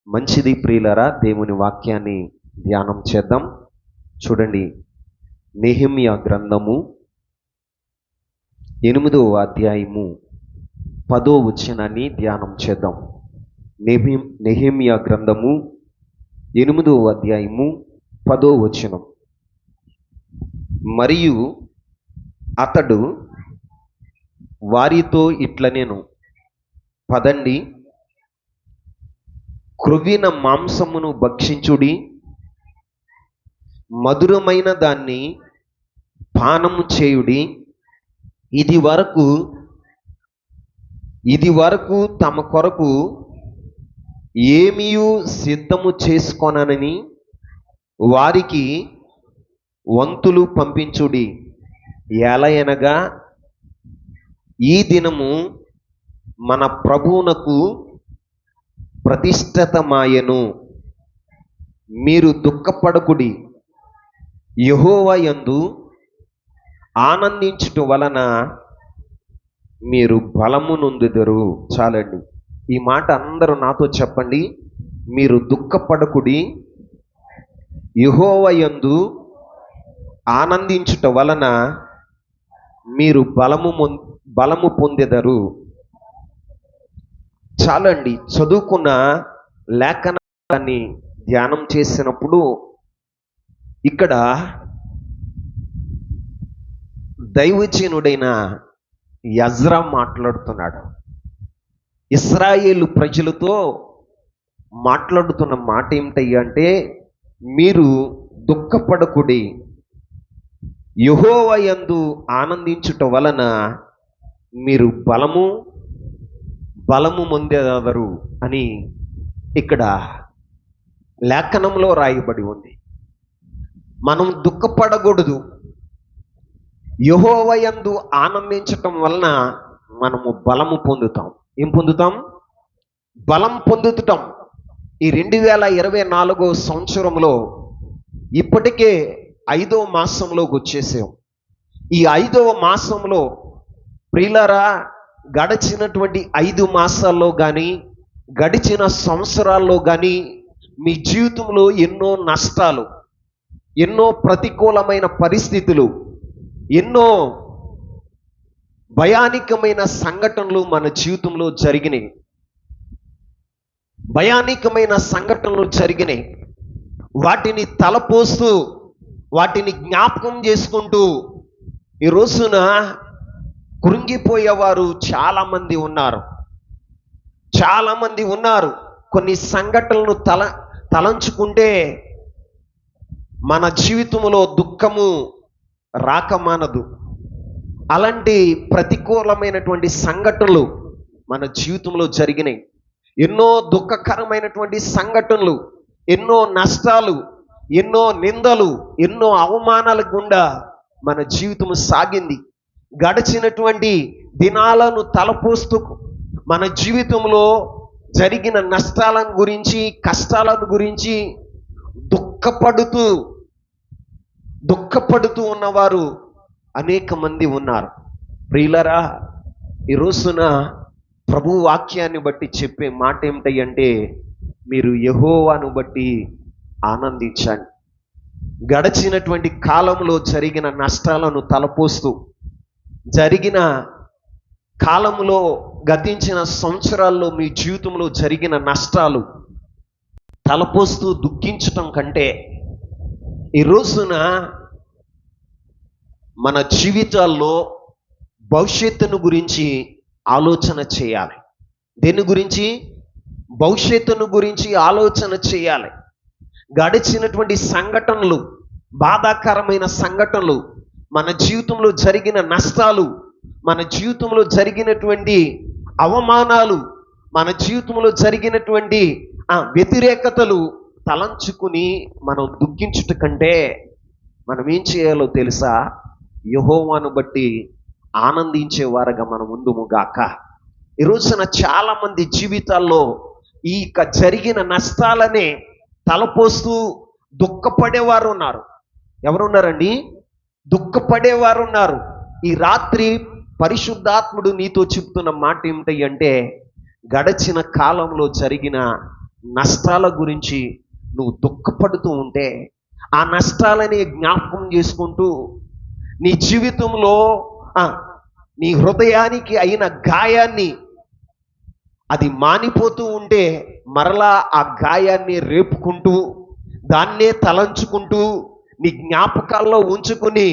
మంచిది ప్రియులరా, దేవుని వాక్యాన్ని ధ్యానం చేద్దాం. చూడండి, నెహెమ్యా గ్రంథము 8వ అధ్యాయము 10వ వచనాన్ని ధ్యానం చేద్దాం. నెహెమ్యా గ్రంథము 8వ అధ్యాయము 10వ వచనం. మరియు అతడు వారితో ఇట్లనెను, పదండి, క్రొవ్విన మాంసమును భక్షించుడి, మధురమైన దాన్ని పానము చేయుడి. ఇది వరకు తమ కొరకు ఏమీయూ సిద్ధము చేసుకొనని వారికి వంతులు పంపించుడి. ఎలయనగా ఈ దినము మన ప్రభువునకు ప్రతిష్ఠితమాయెను. మీరు దుఃఖపడకుడి, యెహోవా యందు ఆనందించుట వలన మీరు బలము నొందుదురు. చాలండి, ఈ మాట అందరూ నాతో చెప్పండి. మీరు దుఃఖపడకుడి, యెహోవా యందు ఆనందించుట వలన మీరు బలము పొందెదరు. చాలండి, చదువుకున్న లేఖనాన్ని ధ్యానం చేసినప్పుడు ఇక్కడ దైవజనుడైన యజ్రా మాట్లాడుతున్నాడు. ఇశ్రాయేలు ప్రజలతో మాట్లాడుతున్న మాట ఏమిటంటే, మీరు దుఃఖపడకుడి, యెహోవా యందు ఆనందించుట వలన మీరు బలము పొందెదరు అని ఇక్కడ లేఖనంలో రాయబడి ఉంది. మనం దుఃఖపడకూడదు. యెహోవా యందు ఆనందించటం వలన మనము బలము పొందుతాం. ఏం పొందుతాం? బలం పొందుతాం. ఈ 2024 సంవత్సరంలో ఇప్పటికే 5వ మాసంలోకి వచ్చేసాం. ఈ 5వ మాసంలో ప్రియులారా, గడిచినటువంటి 5 మాసాల్లో కానీ గడిచిన సంవత్సరాల్లో కానీ మీ జీవితంలో ఎన్నో నష్టాలు, ఎన్నో ప్రతికూలమైన పరిస్థితులు, ఎన్నో భయానకమైన సంఘటనలు మన జీవితంలో జరిగినాయి. వాటిని తలపోస్తూ, వాటిని జ్ఞాపకం చేసుకుంటూ ఈ రోజున కృంగిపోయేవారు చాలామంది ఉన్నారు. కొన్ని సంఘటనలను తలంచుకుంటే మన జీవితంలో దుఃఖము రాకమానదు. అలాంటి ప్రతికూలమైనటువంటి సంఘటనలు మన జీవితంలో జరిగినాయి. ఎన్నో దుఃఖకరమైనటువంటి సంఘటనలు, ఎన్నో నష్టాలు, ఎన్నో నిందలు, ఎన్నో అవమానాల గుండా మన జీవితం సాగింది. గడిచినటువంటి దినాలను తలపోస్తూ మన జీవితంలో జరిగిన నష్టాలను గురించి, కష్టాలను గురించి దుఃఖపడుతూ ఉన్నవారు అనేక మంది ఉన్నారు. ప్రియులరా, ఈ రోజున ప్రభు వాక్యాన్ని బట్టి చెప్పే మాట ఏమిటంటే, మీరు యెహోవాను బట్టి ఆనందించండి. గడిచినటువంటి కాలంలో జరిగిన నష్టాలను తలపోస్తూ, జరిగిన కాలంలో గతించిన సంవత్సరాల్లో మీ జీవితంలో జరిగిన నష్టాలు తలపోస్తూ దుఃఖించటం కంటే, ఈ రోజున మన జీవితాల్లో భవిష్యత్తును గురించి ఆలోచన చేయాలి. దేని గురించి? భవిష్యత్తును గురించి ఆలోచన చేయాలి. గడిచినటువంటి సంఘటనలు, బాధాకరమైన సంఘటనలు, మన జీవితంలో జరిగిన నష్టాలు, మన జీవితంలో జరిగినటువంటి అవమానాలు, మన జీవితంలో జరిగినటువంటి వ్యతిరేకతలు తలంచుకుని మనం దుఃఖించుట కంటే మనం ఏం చేయాలో తెలుసా? యెహోవాను బట్టి ఆనందించే వారుగా మనం ఉందుముగాక. ఈ రోజున చాలా మంది జీవితాల్లో ఈ జరిగిన నష్టాలనే తలపోస్తూ దుఃఖపడేవారు ఉన్నారు. ఎవరున్నారండి? దుఃఖపడేవారు ఉన్నారు. ఈ రాత్రి పరిశుద్ధాత్ముడు నీతో చెప్తున్న మాట ఏమిటంటే, గడిచిన కాలంలో జరిగిన నష్టాల గురించి నువ్వు దుఃఖపడుతూ ఉంటే, ఆ నష్టాలని జ్ఞాపకం చేసుకుంటూ నీ జీవితంలో నీ హృదయానికి అయిన గాయాన్ని అది మానిపోతూ ఉంటే, మరలా ఆ గాయాన్ని రేపుకుంటూ దాన్నే తలంచుకుంటూ నీ జ్ఞాపకాల్లో ఉంచుకుని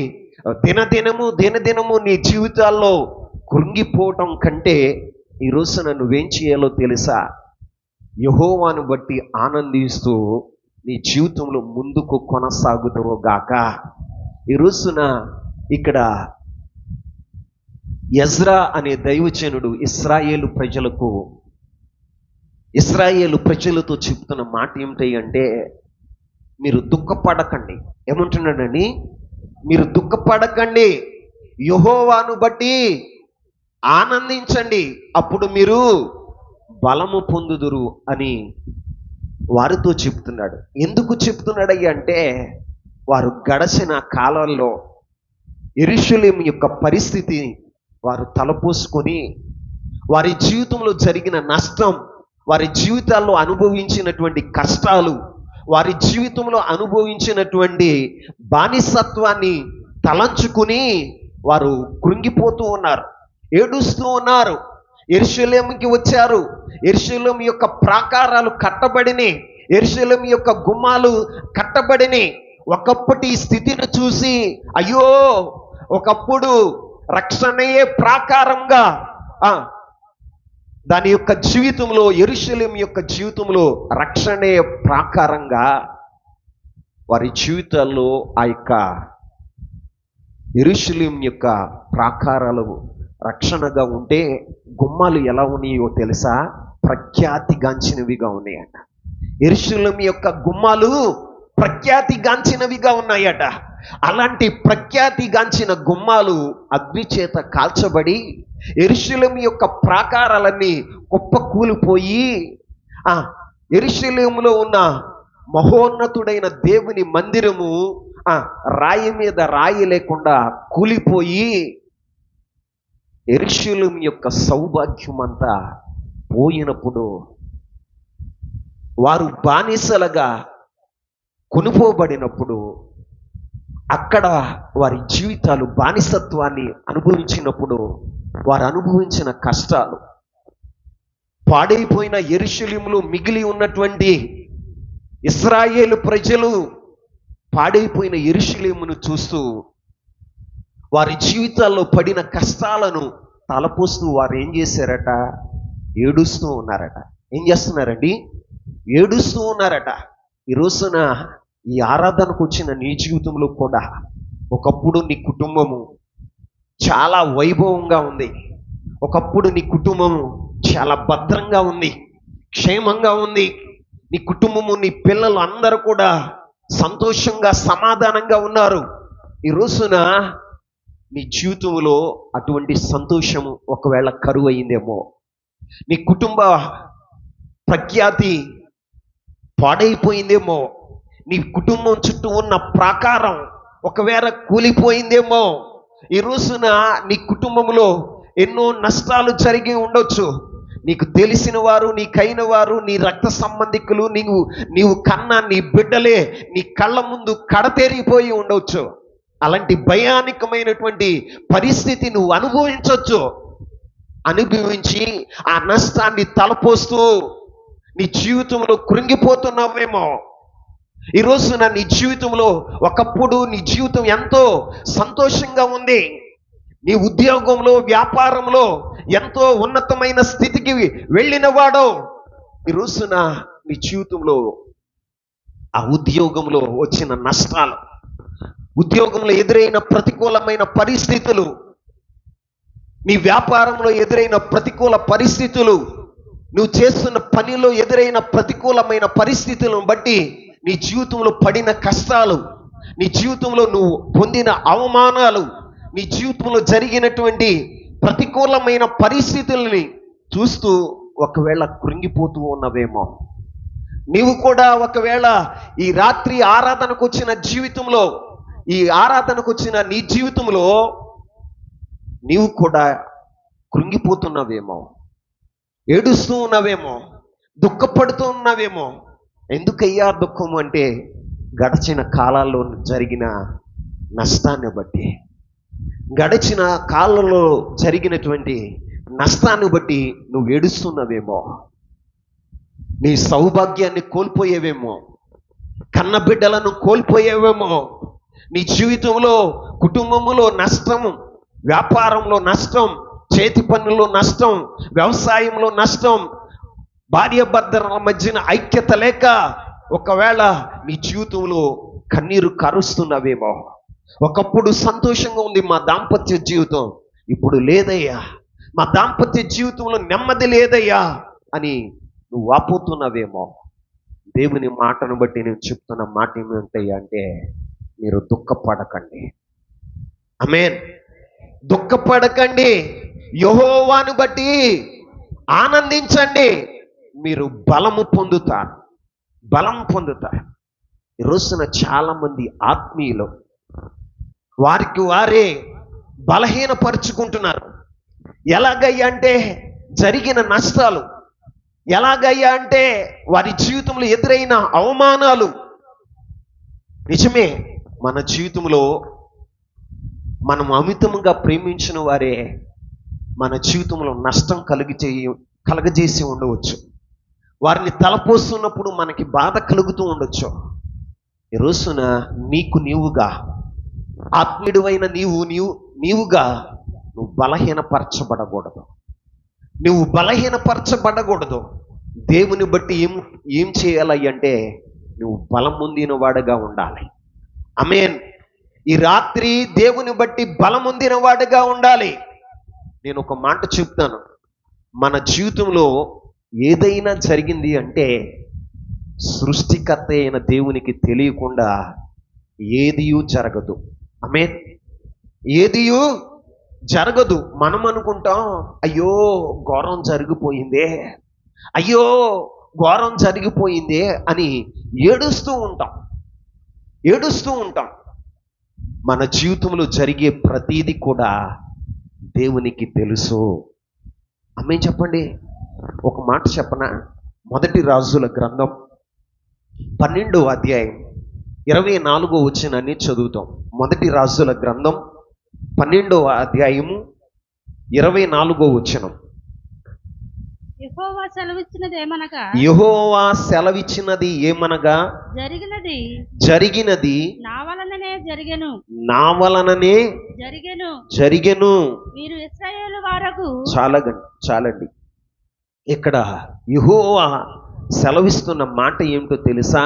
దినదినము నీ జీవితాల్లో కృంగిపోవటం కంటే ఈ రోజున నువ్వేం చేయాలో తెలుసా? యెహోవాను బట్టి ఆనందిస్తూ నీ జీవితంలో ముందుకు కొనసాగుతావో గాక. ఈ రోజున ఇక్కడ ఎజ్రా అనే దైవజనుడు ఇశ్రాయేలు ప్రజలతో చెప్తున్న మాట ఏమిటి అంటే, మీరు దుఃఖపడకండి. ఏమంటున్నాడని? మీరు దుఃఖపడకండి, యెహోవాను బట్టి ఆనందించండి, అప్పుడు మీరు బలము పొందుదురు అని వారితో చెప్తున్నాడు. ఎందుకు చెప్తున్నాడయ్య అంటే, వారు గడచిన కాలంలో యెరూషలేము యొక్క పరిస్థితి వారు తలపోసుకొని, వారి జీవితంలో జరిగిన నష్టం, వారి జీవితాల్లో అనుభవించినటువంటి కష్టాలు, వారి జీవితంలో అనుభవించినటువంటి బానిసత్వాన్ని తలంచుకుని వారు కృంగిపోతూ ఉన్నారు, ఏడుస్తూ ఉన్నారు. యెరూషలేముకి వచ్చారు, యెరూషలేము యొక్క ప్రాకారాలు కట్టబడిని, యెరూషలేము యొక్క గుమ్మాలు కట్టబడిని. ఒకప్పటి స్థితిని చూసి, అయ్యో, ఒకప్పుడు రక్షణయే ప్రాకారంగా దాని యొక్క జీవితంలో, యెరూషలేము యొక్క జీవితంలో రక్షణే ప్రాకారంగా వారి జీవితాల్లో ఆ యొక్క యెరూషలేము యొక్క ప్రాకారాలు రక్షణగా ఉంటే, గుమ్మాలు ఎలా ఉన్నాయో తెలుసా? ప్రఖ్యాతిగాంచినవిగా ఉన్నాయట. యెరూషలేము యొక్క గుమ్మాలు ప్రఖ్యాతిగాంచినవిగా ఉన్నాయట. అలాంటి ప్రఖ్యాతిగాంచిన గుమ్మాలు అగ్ని చేత కాల్చబడి యెరూషలేము యొక్క ప్రాకారాలన్నీ కుప్పకూలిపోయి, యెరూషలేములో ఉన్న మహోన్నతుడైన దేవుని మందిరము రాయి మీద రాయి లేకుండా కూలిపోయి, యెరూషలేము యొక్క సౌభాగ్యం అంతా పోయినప్పుడు, వారు బానిసలుగా కొనుపోబడినప్పుడు, అక్కడ వారి జీవితాలు బానిసత్వాన్ని అనుభవించినప్పుడు, వారు అనుభవించిన కష్టాలు, పాడైపోయిన యెరూషలేములో మిగిలి ఉన్నటువంటి ఇశ్రాయేలు ప్రజలు పాడైపోయిన యెరూషలేమును చూస్తూ వారి జీవితాల్లో పడిన కష్టాలను తలపోస్తూ వారు ఏం చేశారట? ఏడుస్తూ ఉన్నారట. ఏం చేస్తున్నారండి? ఏడుస్తూ ఉన్నారట. ఈ రోజున ఈ ఆరాధనకు వచ్చిన నీ జీవితంలో కూడా ఒకప్పుడు నీ కుటుంబము చాలా వైభవంగా ఉంది, ఒకప్పుడు నీ కుటుంబము చాలా భద్రంగా ఉంది, క్షేమంగా ఉంది. నీ కుటుంబము, నీ పిల్లలు అందరూ కూడా సంతోషంగా సమాధానంగా ఉన్నారు. ఈ రోజున నీ జీవితంలో అటువంటి సంతోషము ఒకవేళ కరువు అయిందేమో, నీ కుటుంబ ప్రఖ్యాతి పాడైపోయిందేమో, నీ కుటుంబం చుట్టూ ఉన్న ప్రాకారం ఒకవేళ కూలిపోయిందేమో, ఈ రోజున నీ కుటుంబంలో ఎన్నో నష్టాలు జరిగి ఉండొచ్చు. నీకు తెలిసిన వారు, నీకైన వారు, నీ రక్త సంబంధికులు, నీవు కన్నా నీ బిడ్డలే నీ కళ్ళ ముందు కడతేరిపోయి ఉండవచ్చు. అలాంటి భయానకమైనటువంటి పరిస్థితి నువ్వు అనుభవించవచ్చు. అనుభవించి ఆ నష్టాన్ని తలపోస్తూ నీ జీవితంలో కృంగిపోతున్నావేమో. ఈ రోజున నీ జీవితంలో ఒకప్పుడు నీ జీవితం ఎంతో సంతోషంగా ఉంది, నీ ఉద్యోగంలో, వ్యాపారంలో ఎంతో ఉన్నతమైన స్థితికి వెళ్ళిన వాడు, ఈ రోజున నీ జీవితంలో ఆ ఉద్యోగంలో వచ్చిన నష్టాలు, ఉద్యోగంలో ఎదురైన ప్రతికూలమైన పరిస్థితులు, నీ వ్యాపారంలో ఎదురైన ప్రతికూల పరిస్థితులు, నువ్వు చేస్తున్న పనిలో ఎదురైన ప్రతికూలమైన పరిస్థితులను బట్టి నీ జీవితంలో పడిన కష్టాలు, నీ జీవితంలో నువ్వు పొందిన అవమానాలు, నీ జీవితంలో జరిగినటువంటి ప్రతికూలమైన పరిస్థితుల్ని చూస్తూ ఒకవేళ కృంగిపోతూ ఉన్నవేమో. నీవు కూడా ఒకవేళ ఈ రాత్రి ఆరాధనకు వచ్చిన జీవితంలో, ఈ ఆరాధనకు వచ్చిన నీ జీవితంలో నీవు కూడా కృంగిపోతున్నావేమో, ఏడుస్తూ ఉన్నావేమో. దుఃఖపడుతూ ఉన్నావేమో. ఎందుకయ్యా దుఃఖం అంటే గడిచిన కాలాల్లో జరిగిన నష్టాన్ని బట్టి, గడిచిన కాలంలో జరిగినటువంటి నష్టాన్ని బట్టి నువ్వు ఏడుస్తున్నావేమో. నీ సౌభాగ్యాన్ని కోల్పోయేవేమో, కన్న బిడ్డలను కోల్పోయేవేమో, నీ జీవితంలో కుటుంబంలో నష్టం, వ్యాపారంలో నష్టం, చేతి పనుల్లో నష్టం, వ్యవసాయంలో నష్టం, భార్యాభర్తల మధ్యన ఐక్యత లేక ఒకవేళ నీ జీవితంలో కన్నీరు కరుస్తున్నావేమో. ఒకప్పుడు సంతోషంగా ఉంది మా దాంపత్య జీవితం, ఇప్పుడు లేదయ్యా, మా దాంపత్య జీవితంలో నెమ్మది లేదయ్యా అని నువ్వు వాపోతున్నావేమో. దేవుని మాటను బట్టి నేను చెప్తున్న మాట ఏమిటయ్యా అంటే, మీరు దుఃఖపడకండి. ఆమేన్. దుఃఖపడకండి, యెహోవాను బట్టి ఆనందించండి, మీరు బలము పొందుతారు. బలం పొందుతారు. ఈ రోజున చాలా మంది ఆత్మీయులు వారికి వారే బలహీనపరుచుకుంటున్నారు. ఎలాగయ్యా అంటే జరిగిన నష్టాలు, ఎలాగయ్యా అంటే వారి జీవితంలో ఎదురైన అవమానాలు. నిజమే, మన జీవితంలో మనం అమితంగా ప్రేమించిన వారే మన జీవితంలో నష్టం కలగజేసి ఉండవచ్చు. వారిని తలపోస్తున్నప్పుడు మనకి బాధ కలుగుతూ ఉండొచ్చు. ఈ రోజున నీకు నీవుగా, ఆత్మీయుడైన నీవుగా నువ్వు బలహీనపరచబడకూడదు. నువ్వు బలహీనపరచబడకూడదు. దేవుని బట్టి ఏం చేయాలి అంటే నువ్వు బలం పొందిన వాడుగా ఉండాలి. ఆమేన్. ఈ రాత్రి దేవుని బట్టి బలం పొందిన వాడుగా ఉండాలి. నేను ఒక మాట చెప్తాను, మన జీవితంలో ఏదైనా జరిగింది అంటే సృష్టికర్త అయిన దేవునికి తెలియకుండా ఏదియూ జరగదు. ఆమేన్. ఏదియూ జరగదు. మనం అనుకుంటాం, అయ్యో ఘోరం జరిగిపోయిందే, అయ్యో ఘోరం జరిగిపోయిందే అని ఏడుస్తూ ఉంటాం. మన జీవితంలో జరిగే ప్రతీది కూడా దేవునికి తెలుసు. ఆమేన్ చెప్పండి. ఒక మాట చెప్పనా? మొదటి రాజుల గ్రంథం 12వ అధ్యాయం 24వ వచనాన్ని చదువుతాం. మొదటి రాజుల గ్రంథం 12వ అధ్యాయము 24వ వచనం. యెహోవా సెలవిచ్చినది ఏమనగా జరిగినది నా వలననే జరిగెను. మీరు ఇశ్రాయేలు వారకు చాలండి. ఇక్కడ యెహోవా సెలవిస్తున్న మాట ఏమిటో తెలుసా?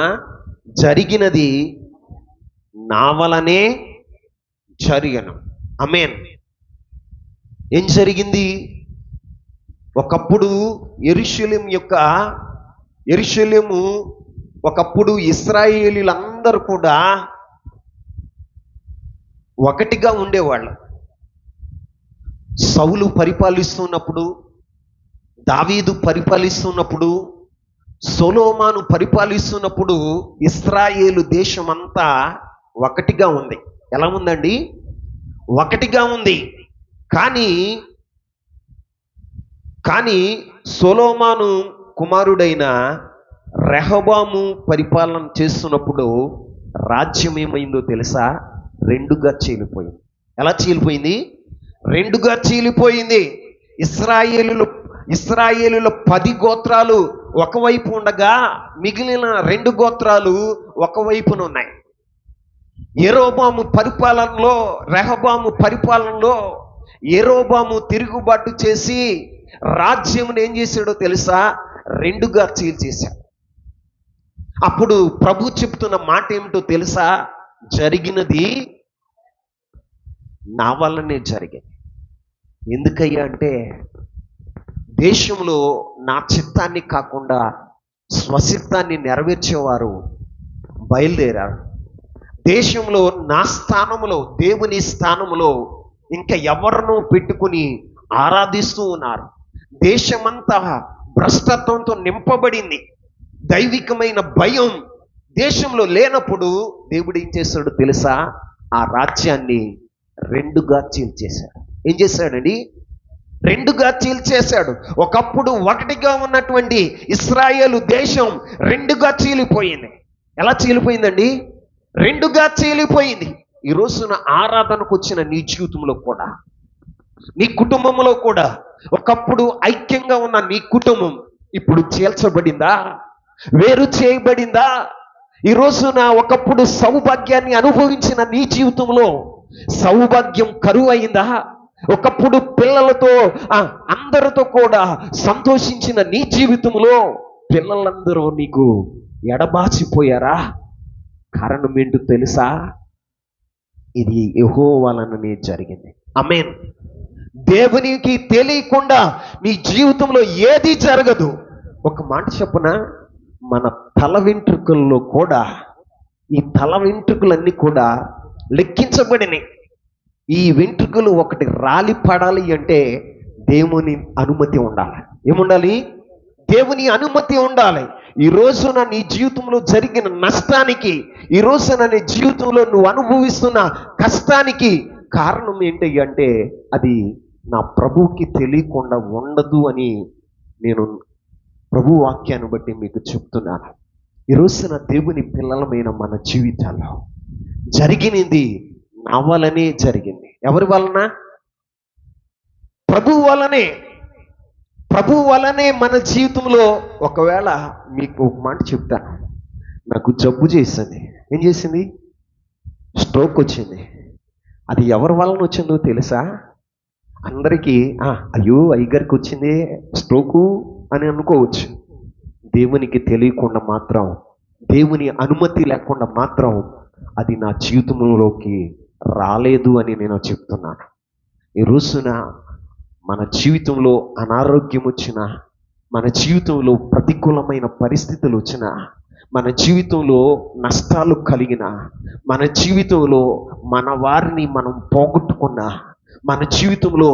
జరిగినది నా వలనే జరిగెను. ఆమేన్. ఏం జరిగింది? ఒకప్పుడు యెరూషలేము ఒకప్పుడు ఇశ్రాయేలీలందరూ కూడా ఒకటిగా ఉండేవాళ్ళు. సౌలు పరిపాలిస్తున్నప్పుడు, దావీదు పరిపాలిస్తున్నప్పుడు, సొలొమోను పరిపాలిస్తున్నప్పుడు ఇశ్రాయేలు దేశం అంతా ఒకటిగా ఉంది. ఎలా ఉందండి? ఒకటిగా ఉంది. కానీ సొలొమోను కుమారుడైన రెహబాము పరిపాలన చేస్తున్నప్పుడు రాజ్యం ఏమైందో తెలుసా? రెండుగా చీలిపోయింది. ఎలా చీలిపోయింది? రెండుగా చీలిపోయింది. ఇశ్రాయేలుల 10 గోత్రాలు ఒకవైపు ఉండగా మిగిలిన 2 గోత్రాలు ఒకవైపున ఉన్నాయి. రెహబాము పరిపాలనలో యెరోబాము తిరుగుబాటు చేసి రాజ్యమును ఏం చేశాడో తెలుసా? రెండుగా చీల్చేశాడు. అప్పుడు ప్రభు చెప్తున్న మాట ఏమిటో తెలుసా? జరిగినది నా వల్లనే జరిగింది. ఎందుకయ్యా అంటే దేశంలో నా చిత్తాన్ని కాకుండా స్వచిత్తాన్ని నెరవేర్చేవారు బయలుదేరారు. దేశంలో నా స్థానంలో, దేవుని స్థానంలో ఇంకా ఎవరినో పెట్టుకుని ఆరాధిస్తూ ఉన్నారు. దేశమంతా భ్రష్టత్వంతో నింపబడింది. దైవికమైన భయం దేశంలో లేనప్పుడు దేవుడు ఏం చేశాడు తెలుసా? ఆ రాజ్యాన్ని రెండుగా చీల్చేశాడు. ఏం చేశాడండి? రెండుగా చీల్చేశాడు. ఒకప్పుడు ఒకటిగా ఉన్నటువంటి ఇశ్రాయేలు దేశం రెండుగా చీలిపోయింది. ఎలా చీలిపోయిందండి? రెండుగా చీలిపోయింది. ఈ రోజున ఆరాధనకు వచ్చిన నీ జీవితంలో కూడా, నీ కుటుంబంలో కూడా ఒకప్పుడు ఐక్యంగా ఉన్న నీ కుటుంబం ఇప్పుడు చీల్చబడిందా? వేరు చేయబడిందా? ఈ రోజున ఒకప్పుడు సౌభాగ్యాన్ని అనుభవించిన నీ జీవితంలో సౌభాగ్యం కరువు అయిందా? ఒకప్పుడు పిల్లలతో అందరితో కూడా సంతోషించిన నీ జీవితంలో పిల్లలందరూ నీకు ఎడబాచిపోయారా? కారణం ఏంటో తెలుసా? ఇది యెహోవా వలననే జరిగింది. ఆమేన్. దేవునికి తెలియకుండా నీ జీవితంలో ఏది జరగదు. ఒక మాట చెప్పనా, మన తల వెంట్రుకల్లో కూడా, ఈ తల వెంట్రుకలన్నీ కూడా లెక్కించబడినాయి. ఈ వెంట్రుకలు ఒకటి రాలి పడాలి అంటే దేవుని అనుమతి ఉండాలి. ఏముండాలి? దేవుని అనుమతి ఉండాలి. ఈ రోజున నీ జీవితంలో జరిగిన నష్టానికి, ఈ రోజున నీ జీవితంలో నువ్వు అనుభవిస్తున్న కష్టానికి కారణం ఏంటి అంటే అది నా ప్రభువుకి తెలియకుండా ఉండదు అని నేను ప్రభు వాక్యాన్ని బట్టి మీకు చెప్తున్నాను. ఈ రోజున దేవుని పిల్లలమైన మన జీవితాల్లో జరిగినది నా వలనే జరిగింది. ఎవరి వలన? ప్రభు వలనే. ప్రభు వలనే మన జీవితంలో. ఒకవేళ మీకు ఒక మాట చెప్తాను. నాకు జబ్బు చేసింది. ఏం చేసింది? స్ట్రోక్ వచ్చింది. అది ఎవరి వలన వచ్చిందో తెలుసా? అందరికీ అయ్యో అయ్యగారికి వచ్చింది స్ట్రోకు అని అనుకోవచ్చు. దేవునికి తెలియకుండా మాత్రం, దేవుని అనుమతి లేకుండా మాత్రం అది నా జీవితంలోకి రాలేదు అని నేను చెప్తున్నాను. ఈ రోజున మన జీవితంలో అనారోగ్యం వచ్చినా, మన జీవితంలో ప్రతికూలమైన పరిస్థితులు వచ్చినా, మన జీవితంలో నష్టాలు కలిగిన, మన జీవితంలో మన వారిని మనం పోగొట్టుకున్నా, మన జీవితంలో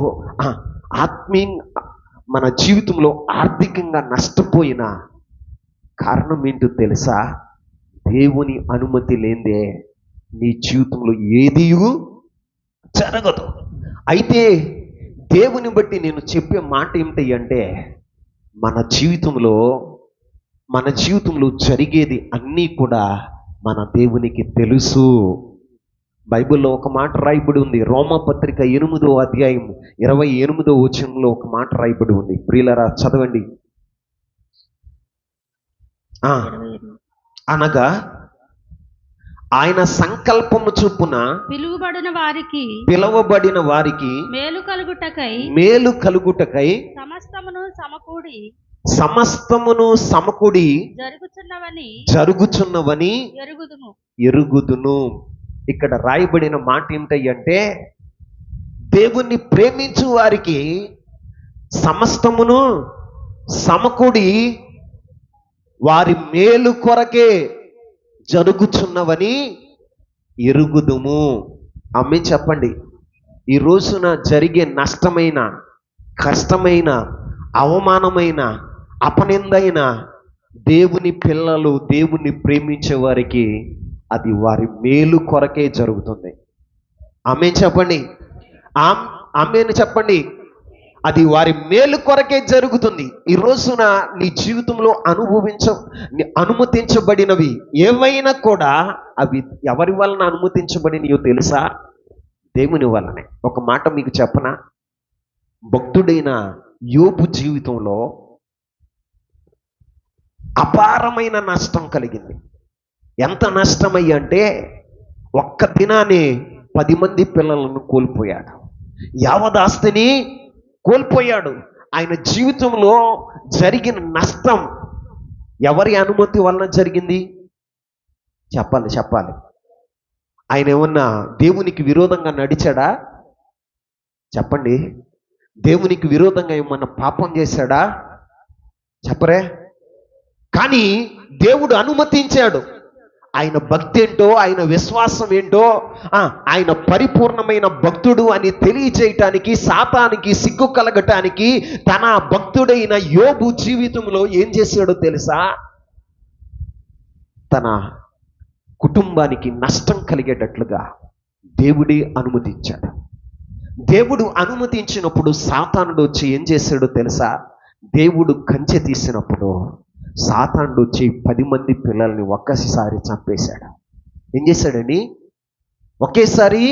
మన జీవితంలో ఆర్థికంగా నష్టపోయిన కారణం ఏంటో తెలుసా? దేవుని అనుమతి లేదే నీ జీవితంలో ఏదీ జరగదు. అయితే దేవుని బట్టి నేను చెప్పే మాట ఏమిటి అంటే, మన జీవితంలో జరిగేది అన్నీ కూడా మన దేవునికి తెలుసు. బైబిల్లో ఒక మాట రాయబడి ఉంది. రోమాపత్రిక 8వ అధ్యాయం 28వ వచనంలో ఒక మాట రాయబడి ఉంది. ప్రియులారా చదవండి. అనగా ఆయన సంకల్పము చొప్పున పిలువబడిన వారికి మేలు కలుగుటకై సమస్తమును సమకూడి జరుగుచున్నవని ఎరుగుదును. ఇక్కడ రాయబడిన మాట ఏమిటంటే, దేవుణ్ణి ప్రేమించు వారికి సమస్తమును సమకూడి వారి మేలు కొరకే జరుగుచున్నవని ఎరుగుదుము. ఆమె చెప్పండి. ఈ రోజున జరిగే నష్టమైన, కష్టమైన, అవమానమైన, అపనిందైన దేవుని పిల్లలు, దేవుణ్ణి ప్రేమించే వారికి అది వారి మేలు కొరకే జరుగుతుంది. ఆమె చెప్పండి. ఆమెను చెప్పండి. అది వారి మేలు కొరకే జరుగుతుంది. ఈ రోజున నీ జీవితంలో అనుమతించబడినవి ఏవైనా కూడా అవి ఎవరి వలన అనుమతించబడినయో తెలుసా? దేవుని వలనే. ఒక మాట మీకు చెప్పనా? భక్తుడైన యోబు జీవితంలో అపారమైన నష్టం కలిగింది. ఎంత నష్టమయ్యి అంటే ఒక్క దినానే 10 మంది పిల్లలను కోల్పోయాడు. యావదాస్తిని కోల్పోయాడు. ఆయన జీవితంలో జరిగిన నష్టం ఎవరి అనుమతి వలన జరిగింది? చెప్పాలి. ఆయన ఏమన్నా దేవునికి విరోధంగా నడిచాడా? చెప్పండి. దేవునికి విరోధంగా ఏమన్నా పాపం చేశాడా? చెప్పరే. కానీ దేవుడు అనుమతించాడు. ఆయన భక్తి ఏంటో, ఆయన విశ్వాసం ఏంటో, ఆయన పరిపూర్ణమైన భక్తుడు అని తెలియజేయటానికి, సాతానికి సిగ్గు కలగటానికి తన భక్తుడైన యోబు జీవితంలో ఏం చేశాడో తెలుసా? తన కుటుంబానికి నష్టం కలిగేటట్లుగా దేవుడే అనుమతించాడు. దేవుడు అనుమతించినప్పుడు సాతానుడు వచ్చి ఏం చేశాడో తెలుసా? దేవుడు కంచె తీసినప్పుడు సాతానుడు వచ్చి 10 మంది పిల్లల్ని ఒక్కసారి చంపేశాడు. ఏం చేశాడని? ఒకేసారి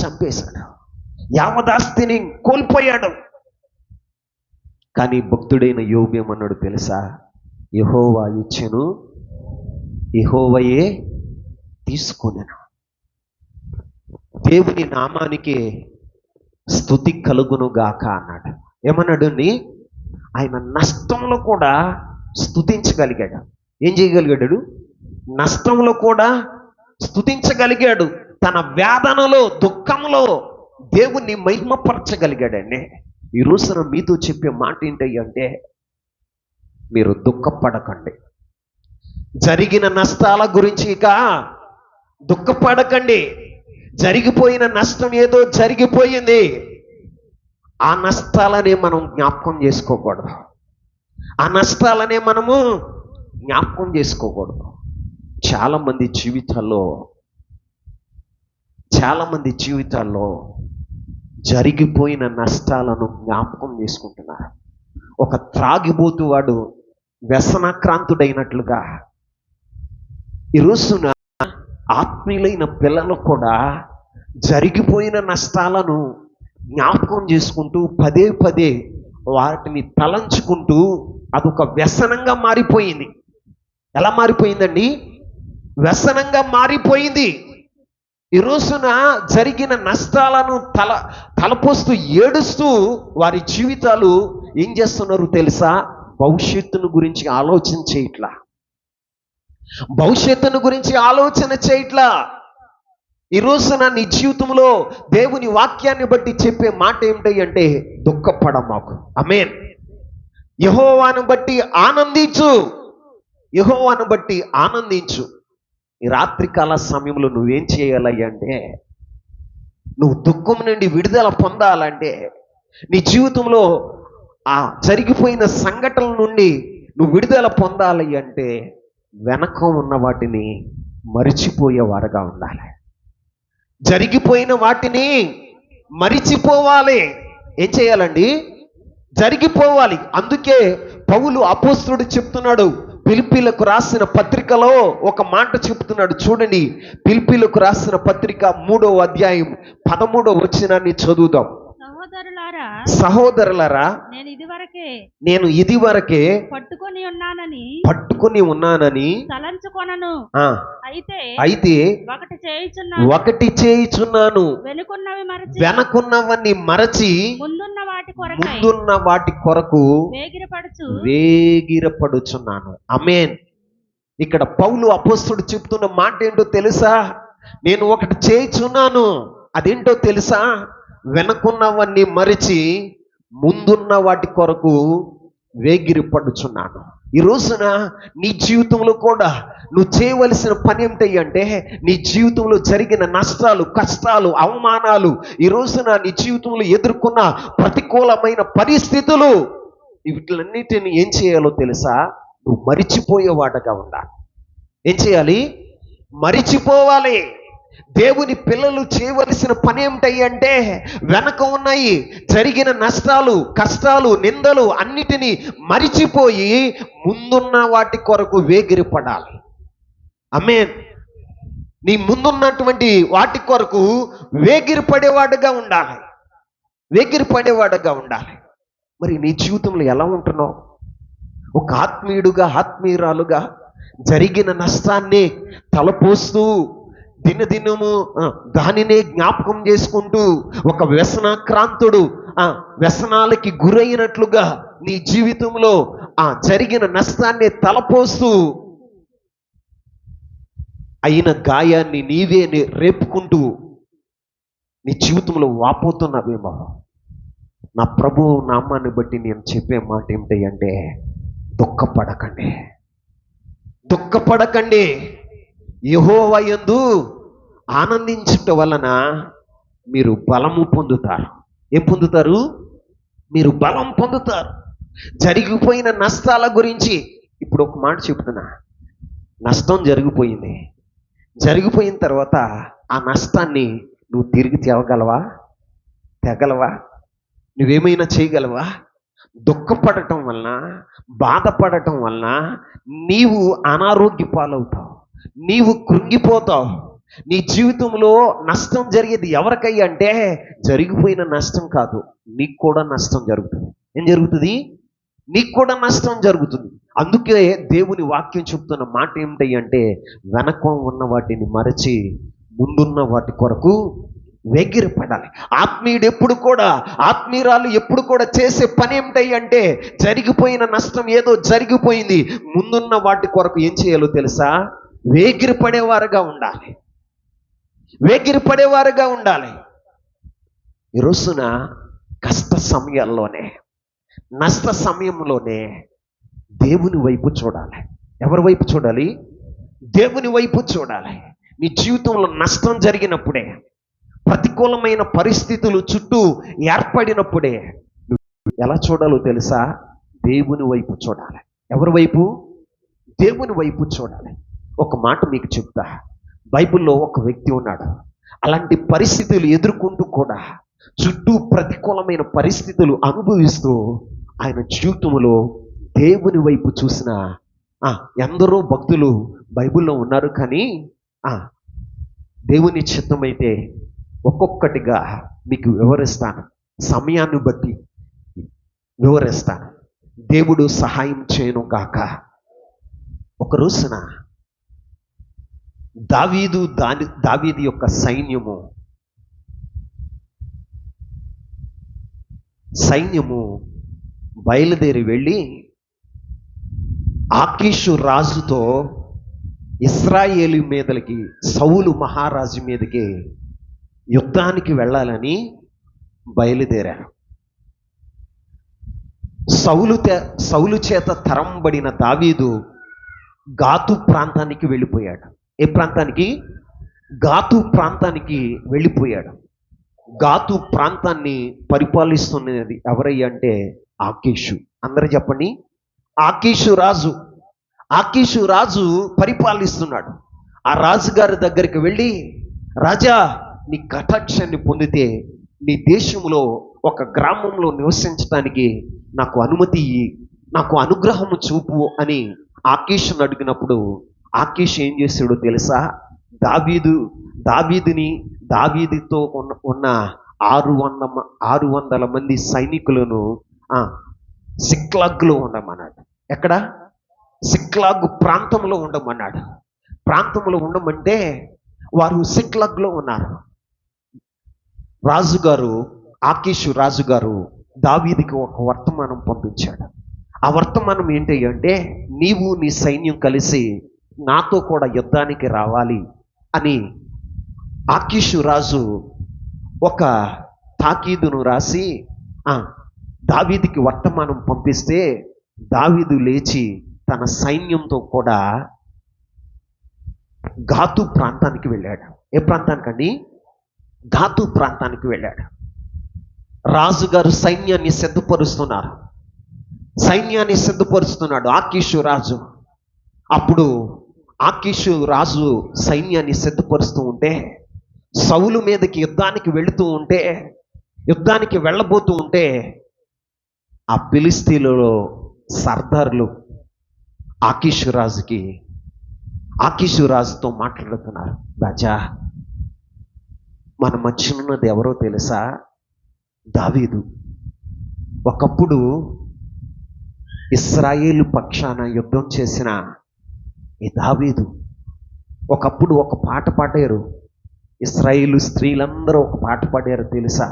చంపేశాడు. యావదాస్తిని కోల్పోయాడు. కానీ భక్తుడైన యోబు ఏమన్నాడు తెలుసా? యెహోవా ఇచ్చెను, యెహోవాయే తీసుకొనెను. దేవుని నామానికి స్తుతి కలుగును గాక అన్నాడు. ఏమన్నాడు? ఆయన నష్టంలో కూడా స్తుతించగలిగాడు. ఏం చేయగలిగాడు? నష్టంలో కూడా స్తుతించగలిగాడు. తన వేదనలో, దుఃఖంలో దేవుణ్ణి మహిమపరచగలిగాడండి. ఈ రోజున మీతో చెప్పే మాట ఏంటంటే, మీరు దుఃఖపడకండి. జరిగిన నష్టాల గురించి ఇక దుఃఖపడకండి. జరిగిపోయిన నష్టం ఏదో జరిగిపోయింది. ఆ నష్టాలనే మనం జ్ఞాపకం చేసుకోకూడదు. ఆ నష్టాలనే మనము జ్ఞాపకం చేసుకోకూడదు. చాలామంది జీవితాల్లో జరిగిపోయిన నష్టాలను జ్ఞాపకం చేసుకుంటున్నారు. ఒక త్రాగిబోతు వాడు వ్యసనాక్రాంతుడైనట్లుగా ఈ రోజున ఆత్మీయులైన పిల్లలు కూడా జరిగిపోయిన నష్టాలను జ్ఞాపకం చేసుకుంటూ పదే పదే వాటిని తలంచుకుంటూ అదొక వ్యసనంగా మారిపోయింది. ఎలా మారిపోయిందండి? వ్యసనంగా మారిపోయింది. ఈ రోజున జరిగిన నష్టాలను తలపోస్తూ ఏడుస్తూ వారి జీవితాలు ఏం చేస్తున్నారు తెలుసా? భవిష్యత్తును గురించి ఆలోచన చేయట్లా. భవిష్యత్తును గురించి ఆలోచన చేయట్లా. ఈ రోజున నీ జీవితంలో దేవుని వాక్యాన్ని బట్టి చెప్పే మాట ఏమిటి అంటే, దుఃఖపడమాకు. ఆమేన్. యెహోవాను బట్టి ఆనందించు. యెహోవాను బట్టి ఆనందించు. ఈ రాత్రికాల సమయంలో నువ్వేం చేయాలి అంటే, నువ్వు దుఃఖం నుండి విడుదల పొందాలంటే, నీ జీవితంలో ఆ జరిగిపోయిన సంఘటనల నుండి నువ్వు విడుదల పొందాలి అంటే, వెనక ఉన్న వాటిని మరిచిపోయేవారుగా ఉండాలి. జరిగిపోయిన వాటిని మరిచిపోవాలి. ఏం చేయాలండి? జరిగిపోవాలి. అందుకే పౌలు అపోస్తలుడు చెప్తున్నాడు, ఫిలిప్పీలకు రాసిన పత్రికలో ఒక మాట చెప్తున్నాడు. చూడండి, ఫిలిప్పీలకు రాసిన పత్రిక 3వ అధ్యాయం 13వ వచనాన్ని చదువుదాం. సహోదరులారా, నేను ఇదివరకే పట్టుకొని ఉన్నానని తలంచుకొనను. అయితే ఒకటి చేయుచున్నాను, వెనకున్నవన్నీ మరచి ముందున్న వాటి కొరకు వేగిరపడుచున్నాను. ఆమేన్. ఇక్కడ పౌలు అపోస్తలుడు చెప్తున్న మాట ఏంటో తెలుసా? నేను ఒకటి చేయుచున్నాను. అదేంటో తెలుసా? వెనకున్నవన్నీ మరిచి ముందున్న వాటి కొరకు వేగిరపడుచున్నాను. ఈ రోజున నీ జీవితంలో కూడా నువ్వు చేయవలసిన పని ఏమిటి అంటే, నీ జీవితంలో జరిగిన నష్టాలు, కష్టాలు, అవమానాలు, ఈ రోజున నీ జీవితంలో ఎదుర్కొన్న ప్రతికూలమైన పరిస్థితులు, వీటిలన్నిటిని ఏం చేయాలో తెలుసా? నువ్వు మరిచిపోయేవాడగా ఉండాలి. ఏం చేయాలి? మరిచిపోవాలి. దేవుని పిల్లలు చేయవలసిన పని ఏమిటి అంటే, వెనక ఉన్నాయి జరిగిన నష్టాలు, కష్టాలు, నిందలు అన్నిటినీ మరిచిపోయి ముందున్న వాటి కొరకు వేగిరపడాలి. ఆమేన్. నీ ముందున్నటువంటి వాటి కొరకు వేగిరపడేవాడుగా ఉండాలి. వేగిరపడేవాడుగా ఉండాలి. మరి నీ జీవితంలో ఎలా ఉంటున్నావు? ఒక ఆత్మీయుడుగా, ఆత్మీయురాలుగా జరిగిన నష్టాన్ని తలపోస్తూ దినదినము దానినే జ్ఞాపకం చేసుకుంటూ ఒక వ్యసనాక్రాంతుడు వ్యసనాలకి గురైనట్లుగా నీ జీవితంలో జరిగిన నష్టాన్ని తలపోస్తూ అయిన గాయాన్ని నీవే రేపుకుంటూ నీ జీవితంలో వాపోతున్నావేమో. నా ప్రభువు నామాన్ని బట్టి నేను చెప్పే మాట ఏమిటి అంటే, దుఃఖపడకండి. దుఃఖపడకండి. యెహోవా యందు ఆనందించుట వలన మీరు బలము పొందుతారు. ఏం పొందుతారు? మీరు బలం పొందుతారు. జరిగిపోయిన నష్టాల గురించి ఇప్పుడు ఒక మాట చెప్తున్నా. నష్టం జరిగిపోయింది. జరిగిపోయిన తర్వాత ఆ నష్టాన్ని నువ్వు తిరిగి తేవగలవా? తెగలవా? నువ్వేమైనా చేయగలవా? దుఃఖపడటం వలన, బాధపడటం వలన నీవు అనారోగ్య పాలవుతావు, నీవు కృంగిపోతావు. నీ జీవితంలో నష్టం జరిగేది ఎవరికయ్యా అంటే, జరిగిపోయిన నష్టం కాదు, నీకు కూడా నష్టం జరుగుతుంది. ఏం జరుగుతుంది? నీకు కూడా నష్టం జరుగుతుంది. అందుకే దేవుని వాక్యం చెప్తున్న మాట ఏమిటంటే, వెనక ఉన్న వాటిని మరచి ముందున్న వాటి కొరకు వేగిరపడాలి. ఆత్మీయుడు ఎప్పుడు కూడా, ఆత్మీయురాలు ఎప్పుడు కూడా చేసే పని ఏమిటంటే, జరిగిపోయిన నష్టం ఏదో జరిగిపోయింది, ముందున్న వాటి కొరకు ఏం చేయాలో తెలుసా? వేగిరపడేవారుగా ఉండాలి, వేగిరపడేవారుగా ఉండాలి. ఈ రోజున కష్ట సమయాల్లోనే, నష్ట సమయంలోనే దేవుని వైపు చూడాలి. ఎవరి వైపు చూడాలి? దేవుని వైపు చూడాలి. నీ జీవితంలో నష్టం జరిగినప్పుడే, ప్రతికూలమైన పరిస్థితులు చుట్టూ ఏర్పడినప్పుడే నువ్వు ఎలా చూడాలో తెలుసా? దేవుని వైపు చూడాలి. ఎవరి వైపు? దేవుని వైపు చూడాలి. ఒక మాట మీకు చెప్తా. బైబిల్లో ఒక వ్యక్తి ఉన్నాడు. అలాంటి పరిస్థితులు ఎదుర్కొంటూ కూడా, చుట్టూ ప్రతికూలమైన పరిస్థితులు అనుభవిస్తూ, ఆయన జీవితంలో దేవుని వైపు చూసిన ఎందరో భక్తులు బైబిల్లో ఉన్నారు. కానీ దేవుని చిత్తమైతే ఒక్కొక్కటిగా మీకు వివరిస్తాను, సమయాన్ని బట్టి వివరిస్తాను. దేవుడు సహాయం చేయను గాక. ఒక రోజున దావీదు యొక్క సైన్యము బయలుదేరి వెళ్ళి ఆకీషు రాజుతో ఇశ్రాయేలు మీదకి, సౌలు మహారాజు మీదకి యుద్ధానికి వెళ్ళాలని బయలుదేరారు. సౌలు చేత తరంబడిన దావీదు గాతు ప్రాంతానికి వెళ్ళిపోయాడు. ఏ ప్రాంతానికి? గాతు ప్రాంతానికి వెళ్ళిపోయాడు. గాతు ప్రాంతాన్ని పరిపాలిస్తున్నది ఎవరయ్యా అంటే ఆకీషు. అందరూ చెప్పండి, ఆకీషు రాజు పరిపాలిస్తున్నాడు. ఆ రాజుగారి దగ్గరికి వెళ్ళి, రాజా, నీ కటాక్షాన్ని పొందితే నీ దేశంలో ఒక గ్రామంలో నివసించడానికి నాకు అనుమతి ఇయ్యి, నాకు అనుగ్రహము చూపు అని ఆకీషుని అడిగినప్పుడు, ఆకీషు ఏం చేశాడో తెలుసా? దావీదుతో ఉన్న 600 మంది సైనికులను సిక్లాగ్లో ఉండమన్నాడు. ఎక్కడ? సిక్లాగ్ ప్రాంతంలో ఉండమన్నాడు. ప్రాంతంలో ఉండమంటే వారు సిక్లాగ్లో ఉన్నారు. ఆకీషు రాజుగారు దావీదుకి ఒక వర్తమానం పంపించాడు. ఆ వర్తమానం ఏంటి అంటే, నీవు నీ సైన్యం కలిసి నాతో కూడా యుద్ధానికి రావాలి అని ఆకీషు రాజు ఒక తాకీదును రాసి దావీదుకి వర్తమానం పంపిస్తే, దావీదు లేచి తన సైన్యంతో కూడా గాతు ప్రాంతానికి వెళ్ళాడు. ఏ ప్రాంతానికండి? గాతు ప్రాంతానికి వెళ్ళాడు. రాజుగారు సైన్యాన్ని సిద్ధపరుస్తున్నాడు ఆకీషు రాజు. అప్పుడు ఆకీషు రాజు సైన్యాన్ని సిద్ధపరుస్తూ ఉంటే, సౌలు మీదకి యుద్ధానికి వెళ్ళబోతూ ఉంటే, ఆ ఫిలిస్తీన్లలో సర్దార్లు ఆకీషు రాజుతో మాట్లాడుతున్నారు. రాజా, మన మధ్య ఉన్నది ఎవరో తెలుసా? దావీదు. ఒకప్పుడు ఇశ్రాయేలు పక్షాన యుద్ధం చేసిన ఈ దావీదు ఒకప్పుడు ఒక పాట పాడారు. ఇశ్రాయేలు స్త్రీలందరూ ఒక పాట పాడారు తెలుసా?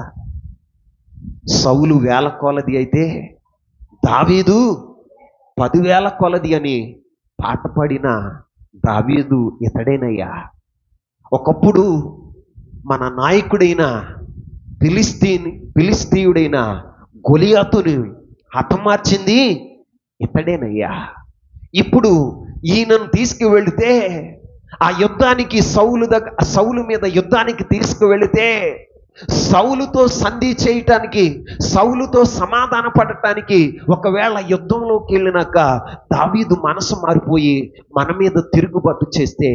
సౌలు 1000 కొలది అయితే దావీదు 10,000 కొలది అని పాట పాడిన దావీదు ఇతడేనయ్యా. ఒకప్పుడు మన నాయకుడైన ఫిలిస్తీయుడైన గొలియాతుని హతమార్చింది ఇతడేనయ్యా. ఇప్పుడు ఈయనను తీసుకువెళితే ఆ యుద్ధానికి సౌలు మీద యుద్ధానికి తీసుకువెళితే, సౌలుతో సంధి చేయటానికి, సౌలుతో సమాధాన పడటానికి ఒకవేళ యుద్ధంలోకి వెళ్ళినాక దావీదు మనసు మారిపోయి మన మీద తిరుగుబాటు చేస్తే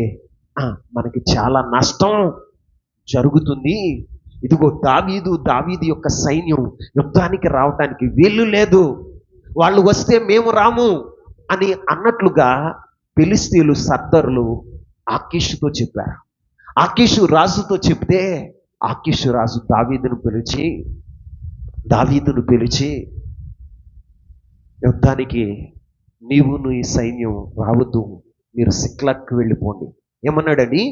మనకి చాలా నష్టం జరుగుతుంది. ఇదిగో దావీదు యొక్క సైన్యం యుద్ధానికి రావటానికి వీలు లేదు, వాళ్ళు వస్తే మేము రాము అని అన్నట్లుగా ఫిలిష్తీయులు సర్దారులు ఆకీషుతో చెప్పారు. ఆకీషు రాజుతో చెప్తే ఆకీషు రాజు దావీదును పిలిచి యుద్ధానికి నీవు నీ సైన్యం రావద్దు, మీరు సిక్లాగ్కి వెళ్ళిపోండి. ఏమన్నాడని?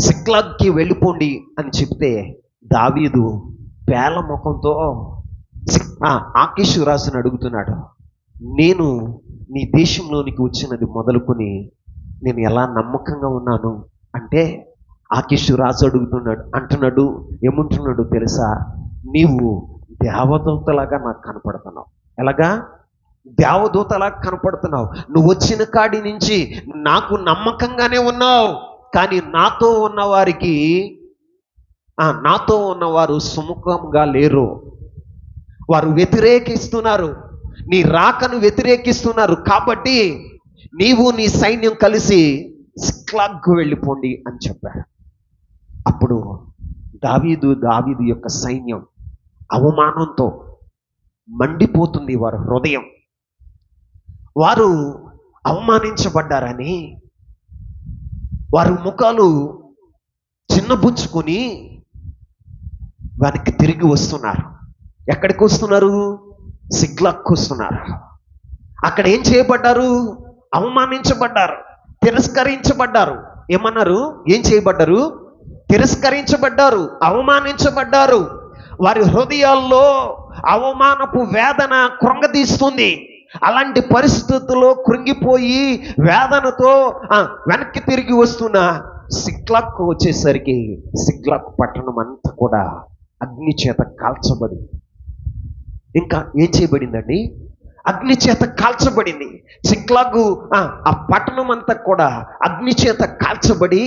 సిక్లాగ్కి వెళ్ళిపోండి అని చెప్తే దావీదు పేల ముఖంతో ఆకీషు రాజుని అడుగుతున్నాడు, నేను నీ దేశంలోనికి వచ్చినది మొదలుకొని నేను ఎలా నమ్మకంగా ఉన్నాను అంటే, ఆకీషు రాజు అంటున్నాడు ఏమంటున్నాడు తెలుసా? నీవు దేవదూతలాగా నాకు కనపడుతున్నావు. ఎలాగా? దేవదూతలాగా కనపడుతున్నావు. నువ్వు వచ్చిన కాడి నుంచి నాకు నమ్మకంగానే ఉన్నావు, కానీ నాతో ఉన్నవారు సుముఖంగా లేరు, వారు వ్యతిరేకిస్తున్నారు, నీ రాకను వ్యతిరేకిస్తున్నారు. కాబట్టి నీవు నీ సైన్యం కలిసి సిక్లాగ్కు వెళ్ళిపోండి అని చెప్పారు. అప్పుడు దావీదు యొక్క సైన్యం అవమానంతో మండిపోతుంది. వారి హృదయం, వారు అవమానించబడ్డారని వారు ముఖాలు చిన్నబుచ్చుకొని వారికి తిరిగి వస్తున్నారు. ఎక్కడికి వస్తున్నారు? సిక్లాగ్కు వస్తున్నారు. అక్కడ ఏం చేయబడ్డారు? అవమానించబడ్డారు, తిరస్కరించబడ్డారు. ఏమన్నారు? ఏం చేయబడ్డారు? తిరస్కరించబడ్డారు, అవమానించబడ్డారు. వారి హృదయాల్లో అవమానపు వేదన కృంగదీస్తుంది. అలాంటి పరిస్థితుల్లో కృంగిపోయి వేదనతో వెనక్కి తిరిగి వస్తున్న సిక్లాగ్కు వచ్చేసరికి సిక్లాగ్ పట్టణం అంతా కూడా అగ్ని చేత కాల్చబడి, ఇంకా ఏం చేయబడిందండి? అగ్ని చేత కాల్చబడింది. సిక్లాగు ఆ పట్టణం అంతా కూడా అగ్ని చేత కాల్చబడి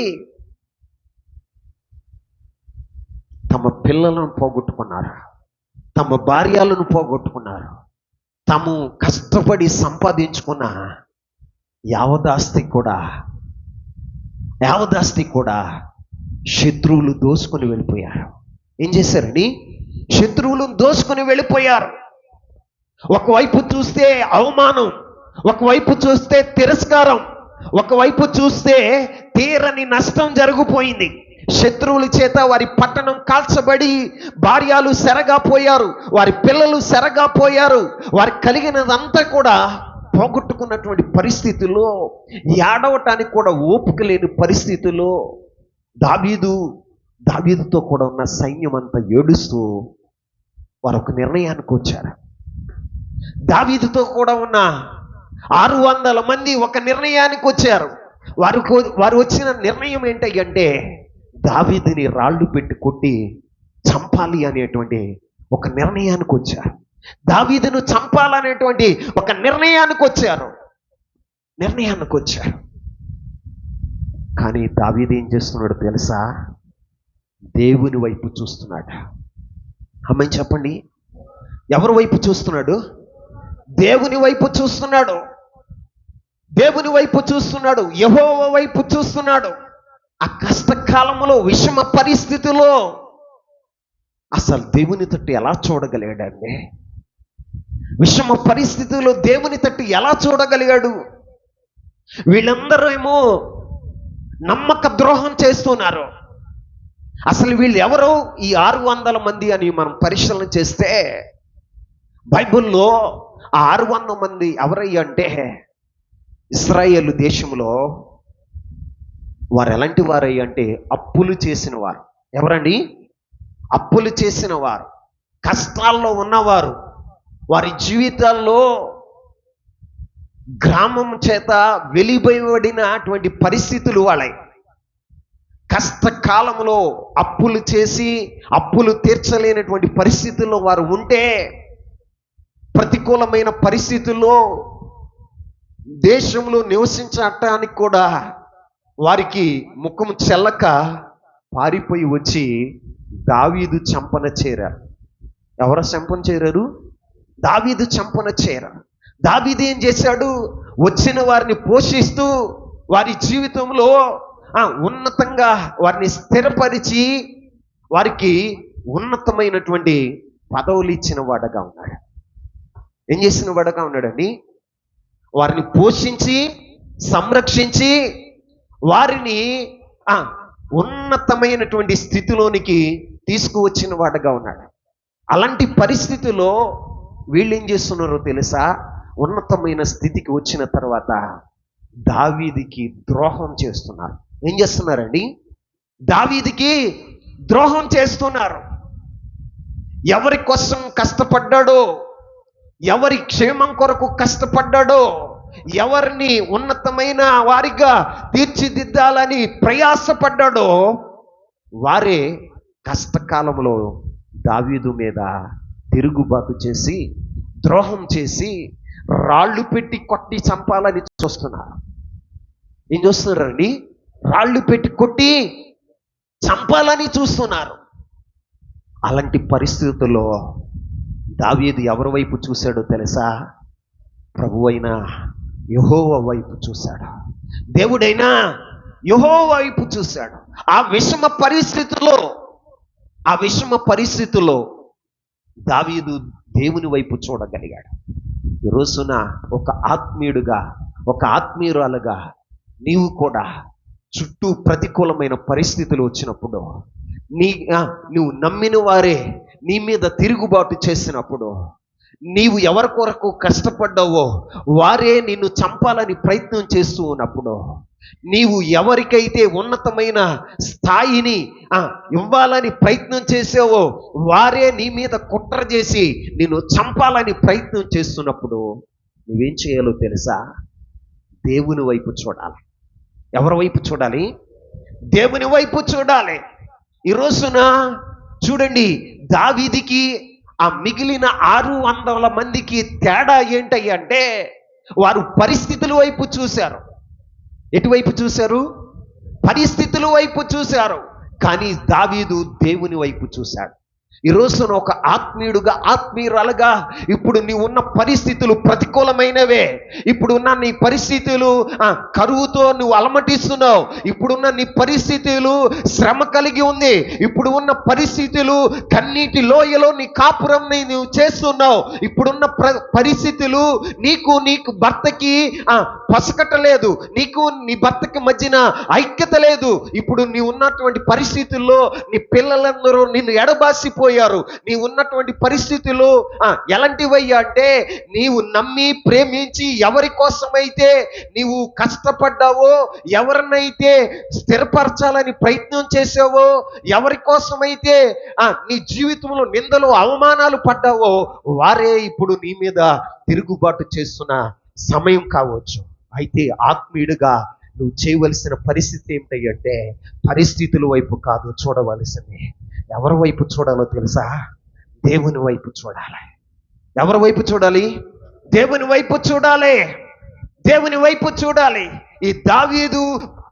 తమ పిల్లలను పోగొట్టుకున్నారు, తమ భార్యలను పోగొట్టుకున్నారు, తాము కష్టపడి సంపాదించుకున్న యావదాస్తి కూడా శత్రువులు దోసుకొని వెళ్ళిపోయారు. ఏం చేశారని? శత్రువులు దోసుకొని వెళ్ళిపోయారు. ఒకవైపు చూస్తే అవమానం, ఒకవైపు చూస్తే తిరస్కారం, ఒకవైపు చూస్తే తీరని నష్టం జరిగిపోయింది. శత్రువుల చేత వారి పట్టణం కాల్చబడి భార్యలు సెరగా పోయారు, వారి పిల్లలు సెరగా పోయారు, వారికి కలిగినదంతా కూడా పోగొట్టుకున్నటువంటి పరిస్థితుల్లో, ఏడవటానికి కూడా ఓపిక లేని పరిస్థితుల్లో దావీదుతో కూడా ఉన్న సైన్యం అంతా ఏడుస్తూ వారు ఒక నిర్ణయానికి వచ్చారు. దావీదుతో కూడా ఉన్న 600 మంది ఒక నిర్ణయానికి వచ్చారు. వారు వచ్చిన నిర్ణయం ఏంటంటే దావీదుని రాళ్ళు పెట్టి కొట్టి చంపాలి అనేటువంటి ఒక నిర్ణయానికి వచ్చారు. దావీదును చంపాలనేటువంటి ఒక నిర్ణయానికి వచ్చారు. కానీ దావీదు ఏం చేస్తున్నాడు తెలుసా? దేవుని వైపు చూస్తున్నాడు. అమ్మని చెప్పండి, ఎవరి వైపు చూస్తున్నాడు? దేవుని వైపు చూస్తున్నాడు. దేవుని వైపు చూస్తున్నాడు, యెహోవా వైపు చూస్తున్నాడు. ఆ కష్టకాలంలో, విషమ పరిస్థితిలో అసలు దేవుని తట్టు ఎలా చూడగలిగాడండి? విషమ పరిస్థితుల్లో దేవుని తట్టు ఎలా చూడగలిగాడు? వీళ్ళందరూ ఏమో నమ్మక ద్రోహం చేస్తున్నారు. అసలు వీళ్ళు ఎవరు? ఈ 600 మంది అని మనం పరిశీలన చేస్తే బైబిల్లో ఆ 600 మంది ఎవరయ్యా అంటే ఇశ్రాయేలు దేశంలో వారు ఎలాంటి వారయ్యా అంటే అప్పులు చేసిన వారు. ఎవరండి? అప్పులు చేసిన వారు, కష్టాల్లో ఉన్నవారు, వారి జీవితాల్లో గ్రామం చేత వెలిబడినటువంటి పరిస్థితులు వాళ్ళవి. కష్టకాలంలో అప్పులు చేసి అప్పులు తీర్చలేనటువంటి పరిస్థితుల్లో వారు ఉంటే, ప్రతికూలమైన పరిస్థితుల్లో దేశంలో నివసించటానికి కూడా వారికి ముఖం చెల్లక పారిపోయి వచ్చి దావీదు చంపన చేరారు. ఎవరు చంపన చేరారు? దావీదు చంపన చేరారు. దావీదు ఏం చేశాడు? వచ్చిన వారిని పోషిస్తూ వారి జీవితంలో ఉన్నతంగా వారిని స్థిరపరిచి వారికి ఉన్నతమైనటువంటి పదవులు ఇచ్చిన వాడుగా ఉన్నాడు. ఏం చేసిన వాడుగా ఉన్నాడండి? వారిని పోషించి సంరక్షించి వారిని ఉన్నతమైనటువంటి స్థితిలోనికి తీసుకువచ్చిన వాడుగా ఉన్నాడు. అలాంటి పరిస్థితిలో వీళ్ళు ఏం చేస్తున్నారో తెలుసా? ఉన్నతమైన స్థితికి వచ్చిన తర్వాత దావీదుకి ద్రోహం చేస్తున్నారు. ఏం చేస్తున్నారండి? దావీదుకి ద్రోహం చేస్తున్నారు. ఎవరి కోసం కష్టపడ్డాడో, ఎవరి క్షేమం కొరకు కష్టపడ్డాడో, ఎవరిని ఉన్నతమైన వారిగా తీర్చిదిద్దాలని ప్రయాసపడ్డాడో వారే కష్టకాలంలో దావీదు మీద తిరుగుబాటు చేసి ద్రోహం చేసి రాళ్ళు పెట్టి కొట్టి చంపాలని చూస్తున్నారు. ఏం చూస్తున్నారండి? రాళ్ళు పెట్టి కొట్టి చంపాలని చూస్తున్నారు. అలాంటి పరిస్థితుల్లో దావీదు ఎవరి వైపు చూశాడో తెలుసా? ప్రభువైన యెహోవా వైపు చూశాడు. దేవుడైనా యెహోవా వైపు చూశాడు. ఆ విషమ పరిస్థితుల్లో దావీదు దేవుని వైపు చూడగలిగాడు. ఈ రోజున ఒక ఆత్మీయుడుగా, ఒక ఆత్మీయురాలుగా నీవు కూడా చుట్టూ ప్రతికూలమైన పరిస్థితులు వచ్చినప్పుడు, నువ్వు నమ్మిన వారే నీ మీద తిరుగుబాటు చేసినప్పుడు, నీవు ఎవరి కొరకు కష్టపడ్డావో వారే నిన్ను చంపాలని ప్రయత్నం చేస్తూ ఉన్నప్పుడు, నీవు ఎవరికైతే ఉన్నతమైన స్థాయిని ఇవ్వాలని ప్రయత్నం చేసావో వారే నీ మీద కుట్ర చేసి నిన్ను చంపాలని ప్రయత్నం చేస్తున్నప్పుడు నువ్వేం చేయాలో తెలుసా? దేవుని వైపు చూడాలి. ఎవరి వైపు చూడాలి? దేవుని వైపు చూడాలి. ఈ రోజున చూడండి, దావీదుకి ఆ మిగిలిన 600 మందికి తేడా ఏంటంటే వారు పరిస్థితుల వైపు చూశారు. ఎటువైపు చూశారు? పరిస్థితుల వైపు చూశారు. కానీ దావీదు దేవుని వైపు చూశాడు. ఈ రోజున ఒక ఆత్మీయుడుగా, ఆత్మీయురాలుగా ఇప్పుడు నీవు ఉన్న పరిస్థితులు ప్రతికూలమైనవే. ఇప్పుడున్న నీ పరిస్థితులు కరువుతో నువ్వు అలమటిస్తున్నావు. ఇప్పుడున్న నీ పరిస్థితులు శ్రమ కలిగి ఉంది. ఇప్పుడు ఉన్న పరిస్థితులు కన్నీటి లోయలో నీ కాపురం నువ్వు చేస్తున్నావు. ఇప్పుడున్న పరిస్థితులు నీకు భర్తకి పసకట్టలేదు, నీకు నీ భర్తకి మధ్యన ఐక్యత లేదు. ఇప్పుడు నీ ఉన్నటువంటి పరిస్థితుల్లో నీ పిల్లలందరూ నిన్ను ఎడబాసిపోయారు. నీ ఉన్నటువంటి పరిస్థితులు ఎలాంటివయ్యా అంటే, నీవు నమ్మి ప్రేమించి ఎవరి కోసమైతే నీవు కష్టపడ్డావో, ఎవరినైతే స్థిరపరచాలని ప్రయత్నం చేసావో, ఎవరి కోసమైతే నీ జీవితంలో నిందలు అవమానాలు పడ్డావో వారే ఇప్పుడు నీ మీద తిరుగుబాటు చేస్తున్న సమయం కావచ్చు. అయితే ఆత్మీయుడిగా నువ్వు చేయవలసిన పరిస్థితి ఏమిటంటే, పరిస్థితుల వైపు కాదు చూడవలసింది. ఎవరి వైపు చూడాలో తెలుసా? దేవుని వైపు చూడాలి. ఎవరి వైపు చూడాలి? దేవుని వైపు చూడాలి. దేవుని వైపు చూడాలి. ఈ దావీదు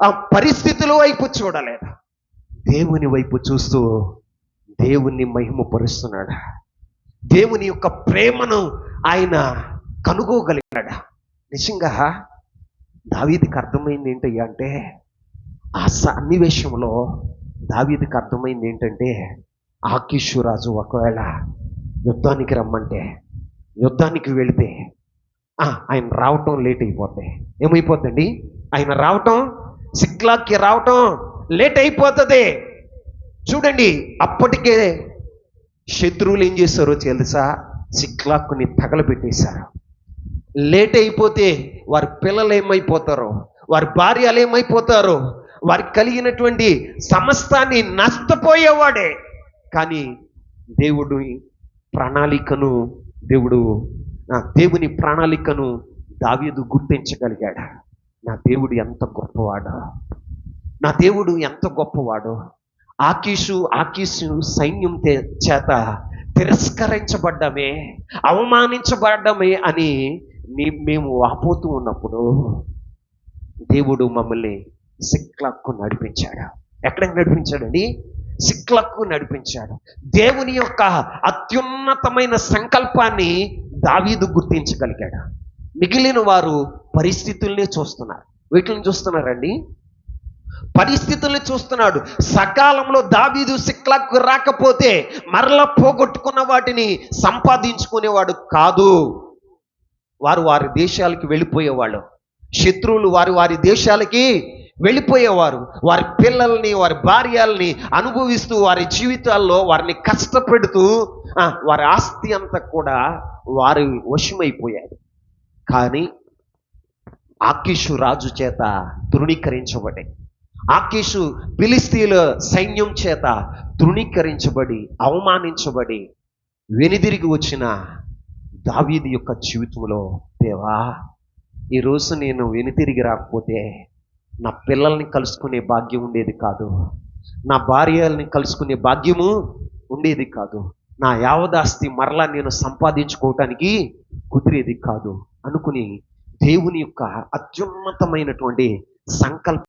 ఆ పరిస్థితుల వైపు చూడలేదు. దేవుని వైపు చూస్తూ దేవుణ్ణి మహిమపరుస్తున్నాడు. దేవుని యొక్క ప్రేమను ఆయన కనుగోగలిగాడు. నిజంగా దావీదుకి అర్థమైంది ఏంటంటే, ఆ సన్నివేశంలో దావీదుకి అర్థమైంది ఏంటంటే, ఆకీషు రాజు ఒకవేళ యుద్ధానికి రమ్మంటే, యుద్ధానికి వెళితే ఆయన రావటం లేట్ అయిపోతే ఏమైపోతుందండి? ఆయన రావటం, సిక్లాగ్కి రావటం లేట్ అయిపోతుంది. చూడండి, అప్పటికే శత్రువులు ఏం చేశారో తెలుసా? సిక్లాగ్ని తగలబెట్టేశారు. లేట్ అయిపోతే వారి పిల్లలు ఏమైపోతారో, వారి భార్యలు ఏమైపోతారో, వారికి కలిగినటువంటి సమస్తాన్ని నష్టపోయేవాడే. కానీ దేవుని ప్రణాళికను దావీదు గుర్తించగలిగాడు. నా దేవుడు ఎంత గొప్పవాడో, నా దేవుడు ఎంత గొప్పవాడో. ఆకీషు సైన్యం చేత తిరస్కరించబడ్డమే, అవమానించబడ్డమే అని మేము వాపోతూ ఉన్నప్పుడు దేవుడు మమ్మల్ని సిక్లగ్కు నడిపించాడు. ఎక్కడికి నడిపించాడండి? సిక్లగ్కు నడిపించాడు. దేవుని యొక్క అత్యున్నతమైన సంకల్పాన్ని దావీదు గుర్తించగలిగాడు. మిగిలిన వారు పరిస్థితుల్ని చూస్తున్నారు. వీటిని చూస్తున్నారండి. పరిస్థితుల్ని చూస్తున్నాడు. సకాలంలో దావీదు సిక్లాకు రాకపోతే మరలా పోగొట్టుకున్న వాటిని సంపాదించుకునేవాడు కాదు. వారు వారి దేశాలకి వెళ్ళిపోయేవాళ్ళు. శత్రువులు వారి వారి దేశాలకి వెళ్ళిపోయేవారు. వారి పిల్లల్ని, వారి భార్యల్ని అనుభవిస్తూ, వారి జీవితాల్లో వారిని కష్టపెడుతూ వారి ఆస్తి అంతా కూడా వారి వశమైపోయాడు. కానీ ఆకీషు రాజు చేత తృణీకరించబడి, ఆకీషు ఫిలిష్తీయుల సైన్యం చేత తృణీకరించబడి, అవమానించబడి వెనుదిరిగి వచ్చిన దావీదు యొక్క జీవితంలో, దేవా, ఈరోజు నేను వెనుతిరిగి రాకపోతే నా పిల్లల్ని కలుసుకునే భాగ్యం ఉండేది కాదు, నా భార్యల్ని కలుసుకునే భాగ్యము ఉండేది కాదు, నా యావదాస్తి మరలా నేను సంపాదించుకోవటానికి కుదిరేది కాదు అనుకుని దేవుని యొక్క అత్యున్నతమైనటువంటి సంకల్పం,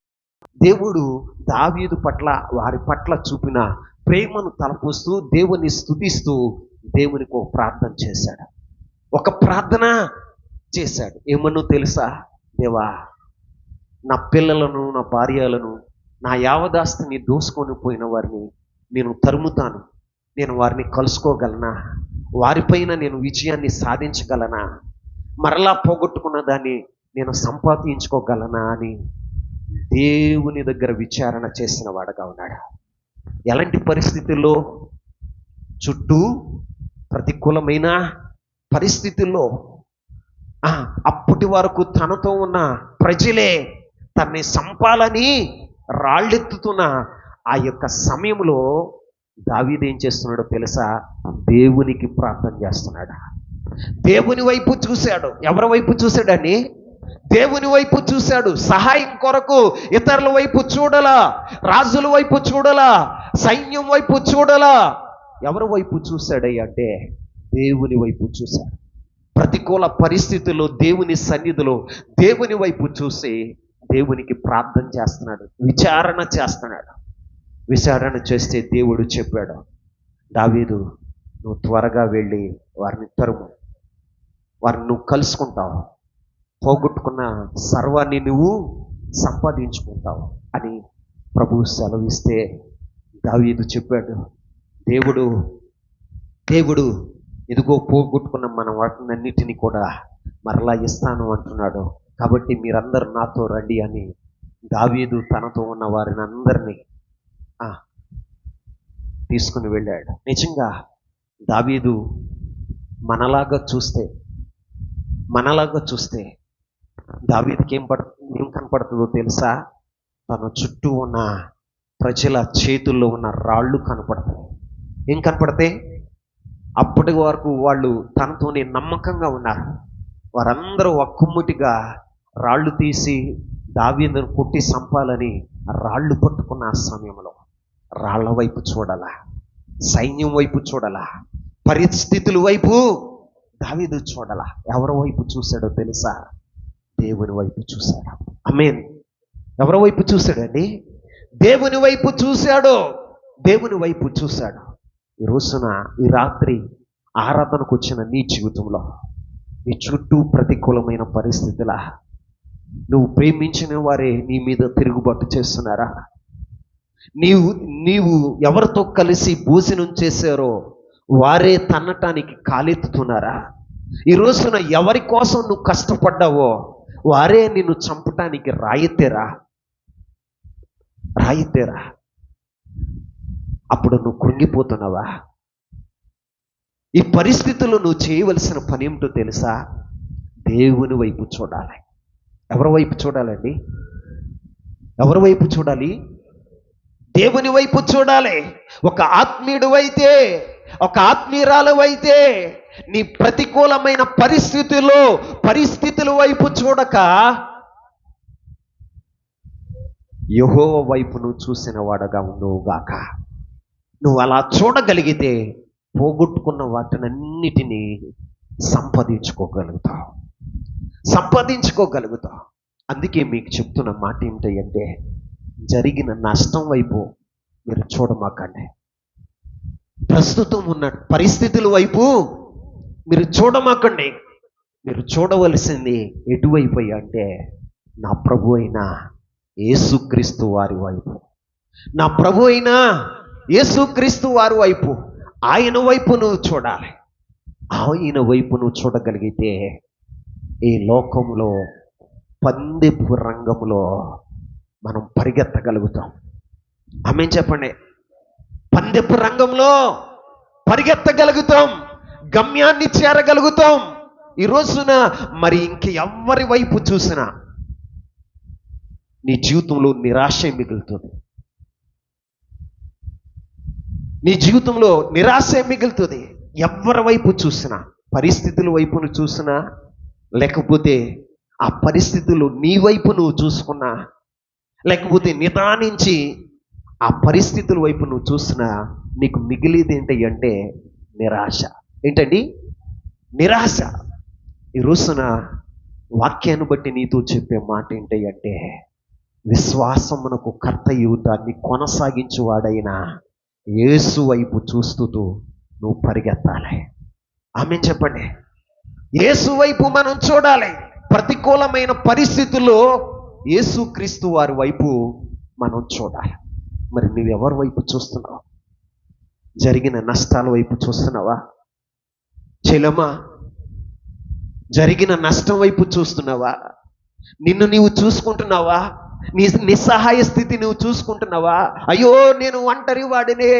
దేవుడు దావీదు పట్ల, వారి పట్ల చూపిన ప్రేమను తలపోస్తూ దేవుని స్తుతిస్తూ దేవునికి ఒక ప్రార్థన చేశాడు. ఒక ప్రార్థన చేశాడు. ఏమన్నా తెలుసా? దేవా, నా పిల్లలను, నా భార్యలను, నా యావదాస్తిని దోసుకొని పోయిన వారిని నేను తరుముతాను. నేను వారిని కలుసుకోగలనా? వారిపైన నేను విజయాన్ని సాధించగలనా? మరలా పోగొట్టుకున్న దాన్ని నేను సంపాదించుకోగలనా అని దేవుని దగ్గర విచారణ చేసిన వాడుగా ఉన్నాడు. ఎలాంటి పరిస్థితుల్లో? చుట్టూ ప్రతికూలమైన పరిస్థితుల్లో, అప్పటి వరకు తనతో ఉన్న ప్రజలే తనని సంపాలని రాళ్ళెత్తుతున్న ఆ యొక్క సమయంలో దావీదు ఏం చేస్తున్నాడో తెలుసా? దేవునికి ప్రార్థన చేస్తున్నాడు. దేవుని వైపు చూశాడు. ఎవరి వైపు చూశాడని? దేవుని వైపు చూశాడు. సహాయం కొరకు ఇతరుల వైపు చూడలా, రాజుల వైపు చూడలా, సైన్యం వైపు చూడలా. ఎవరి వైపు చూశాడయ్య అంటే దేవుని వైపు చూశాడు. ప్రతికూల పరిస్థితుల్లో దేవుని సన్నిధిలో దేవుని వైపు చూసి దేవునికి ప్రార్థన చేస్తున్నాడు, విచారణ చేస్తున్నాడు. విచారణ చేస్తే దేవుడు చెప్పాడు, దావీదు, నువ్వు త్వరగా వెళ్ళి వారిని తరుము, వారిని నువ్వు కలుసుకుంటావు, పోగొట్టుకున్న సర్వాన్ని నువ్వు సంపాదించుకుంటావు అని ప్రభువు సెలవిస్తే దావీదు చెప్పాడు, దేవుడు ఇదిగో పోగొట్టుకున్న మన వాటినన్నిటినీ కూడా మరలా ఇస్తాను అంటున్నాడు. కాబట్టి మీరందరూ నాతో రండి అని దావీదు తనతో ఉన్న వారిని అందరినీ తీసుకుని వెళ్ళాడు. నిజంగా దావీదు మనలాగా చూస్తే దావీదుకి ఏం కనపడుతుందో తెలుసా? తన చుట్టూ ఉన్న ప్రజల చేతుల్లో ఉన్న రాళ్ళు కనపడతాయి. ఏం కనపడతాయి? అప్పటి వరకు వాళ్ళు తనతోనే నమ్మకంగా ఉన్నారు. వారందరూ ఒక్కముటిగా రాళ్ళు తీసి దావీదును కొట్టి చంపాలని రాళ్ళు పట్టుకున్న ఆ సమయంలో రాళ్ల వైపు చూడాలా, సైన్యం వైపు చూడాలా, పరిస్థితుల వైపు దావీదు చూడాలా. ఎవరి వైపు చూశాడో తెలుసా? దేవుని వైపు చూశాడు. ఆమేన్. ఎవరి వైపు చూశాడండి? దేవుని వైపు చూశాడు. దేవుని వైపు చూశాడు. ఈ రోజున, ఈ రాత్రి ఆరాధనకు వచ్చిన నీ జీవితంలో, నీ చుట్టూ ప్రతికూలమైన పరిస్థితుల, నువ్వు ప్రేమించిన వారే నీ మీద తిరుగుబాటు చేస్తున్నారా? నీవు ఎవరితో కలిసి భోజనం చేశారో వారే తన్నటానికి కాలెత్తుతున్నారా? ఈ రోజున ఎవరి కోసం నువ్వు కష్టపడ్డావో వారే నిన్ను చంపటానికి రాయితేరా. అప్పుడు నువ్వు కృంగిపోతున్నావా? ఈ పరిస్థితుల్లో నువ్వు చేయవలసిన పని ఏమిటో తెలుసా? దేవుని వైపు చూడాలి. ఎవరి వైపు చూడాలండి? ఎవరి వైపు చూడాలి? దేవుని వైపు చూడాలి. ఒక ఆత్మీయుడు అయితే, ఒక ఆత్మీయురాలు అయితే నీ ప్రతికూలమైన పరిస్థితుల వైపు చూడక యెహోవా వైపు నువ్వు చూసిన వాడగా ఉండుగాక. నువ్వు అలా చూడగలిగితే పోగొట్టుకున్న వాటినన్నిటినీ సంపాదించుకోగలుగుతావు. అందుకే మీకు చెప్తున్న మాట ఏమిటంటే, జరిగిన నష్టం వైపు మీరు చూడమాకండి. ప్రస్తుతం ఉన్న పరిస్థితుల వైపు మీరు చూడమాకండి. మీరు చూడవలసింది ఎటువైపు అంటే నా ప్రభు అయిన యేసుక్రీస్తు వారి వైపు, నా ప్రభు అయినా యేసుక్రీస్తు వారి వైపు, ఆయన వైపు నువ్వు చూడాలి. ఆయన వైపు నువ్వు చూడగలిగితే ఈ లోకంలో పందెపు రంగంలో మనం పరిగెత్తగలుగుతాం. ఆమేన్ చెప్పండి. పందెపు రంగంలో పరిగెత్తగలుగుతాం, గమ్యాన్ని చేరగలుగుతాం. ఈ రోజున మరి ఇంక ఎవరి వైపు చూసినా నీ జీవితంలో నిరాశ మిగులుతుంది. నీ జీవితంలో నిరాశ మిగులుతుంది. ఎవరి వైపు చూసినా, పరిస్థితుల వైపును చూసినా, లేకపోతే ఆ పరిస్థితులు నీ వైపు నువ్వు చూసుకున్నా, లేకపోతే నిదానించి ఆ పరిస్థితుల వైపు నువ్వు చూసినా, నీకు మిగిలేది ఏంటి అంటే నిరాశ. ఏంటండి? నిరాశ. ఈ రోజున వాక్యాన్ని బట్టి నీతో చెప్పే మాట ఏంటి అంటే, విశ్వాసమునకు కర్తయు దాన్ని కొనసాగించువాడైన యేసు వైపు చూస్తూ నువ్వు పరిగెత్తాలి. ఆమేన్ చెప్పండి. యేసు వైపు మనం చూడాలి. ప్రతికూలమైన పరిస్థితుల్లో యేసుక్రీస్తు వారి వైపు మనం చూడాలి. మరి నువ్వెవరి వైపు చూస్తున్నావు? జరిగిన నష్టాల వైపు చూస్తున్నావా? చెలమా, జరిగిన నష్టం వైపు చూస్తున్నావా? నిన్ను నీవు చూసుకుంటున్నావా? నీ నిస్సహాయ స్థితి నువ్వు చూసుకుంటున్నావా? అయ్యో నేను ఒంటరి వాడినే,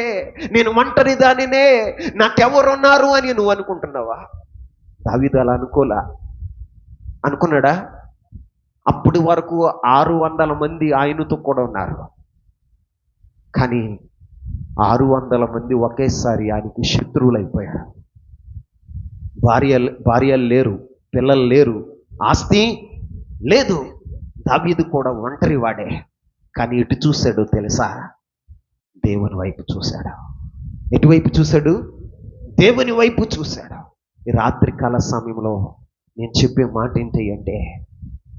నేను ఒంటరి దానినే, నాకెవరున్నారు అని నువ్వు అనుకుంటున్నావా? దావీదు అలా అనుకున్నాడా? అప్పటి వరకు 600 మంది ఆయనతో కూడా ఉన్నారు. కానీ 600 మంది ఒకేసారి ఆయనకి శత్రువులైపోయారు. భార్యలు లేరు, పిల్లలు లేరు, ఆస్తి లేదు. దావీదు కూడా ఒంటరి వాడే. కానీ ఎటు చూశాడు తెలుసా? దేవుని వైపు చూశాడు. ఎటువైపు చూశాడు? దేవుని వైపు చూశాడు. ఈ రాత్రికాల సమయంలో నేను చెప్పే మాట ఏంటి అంటే,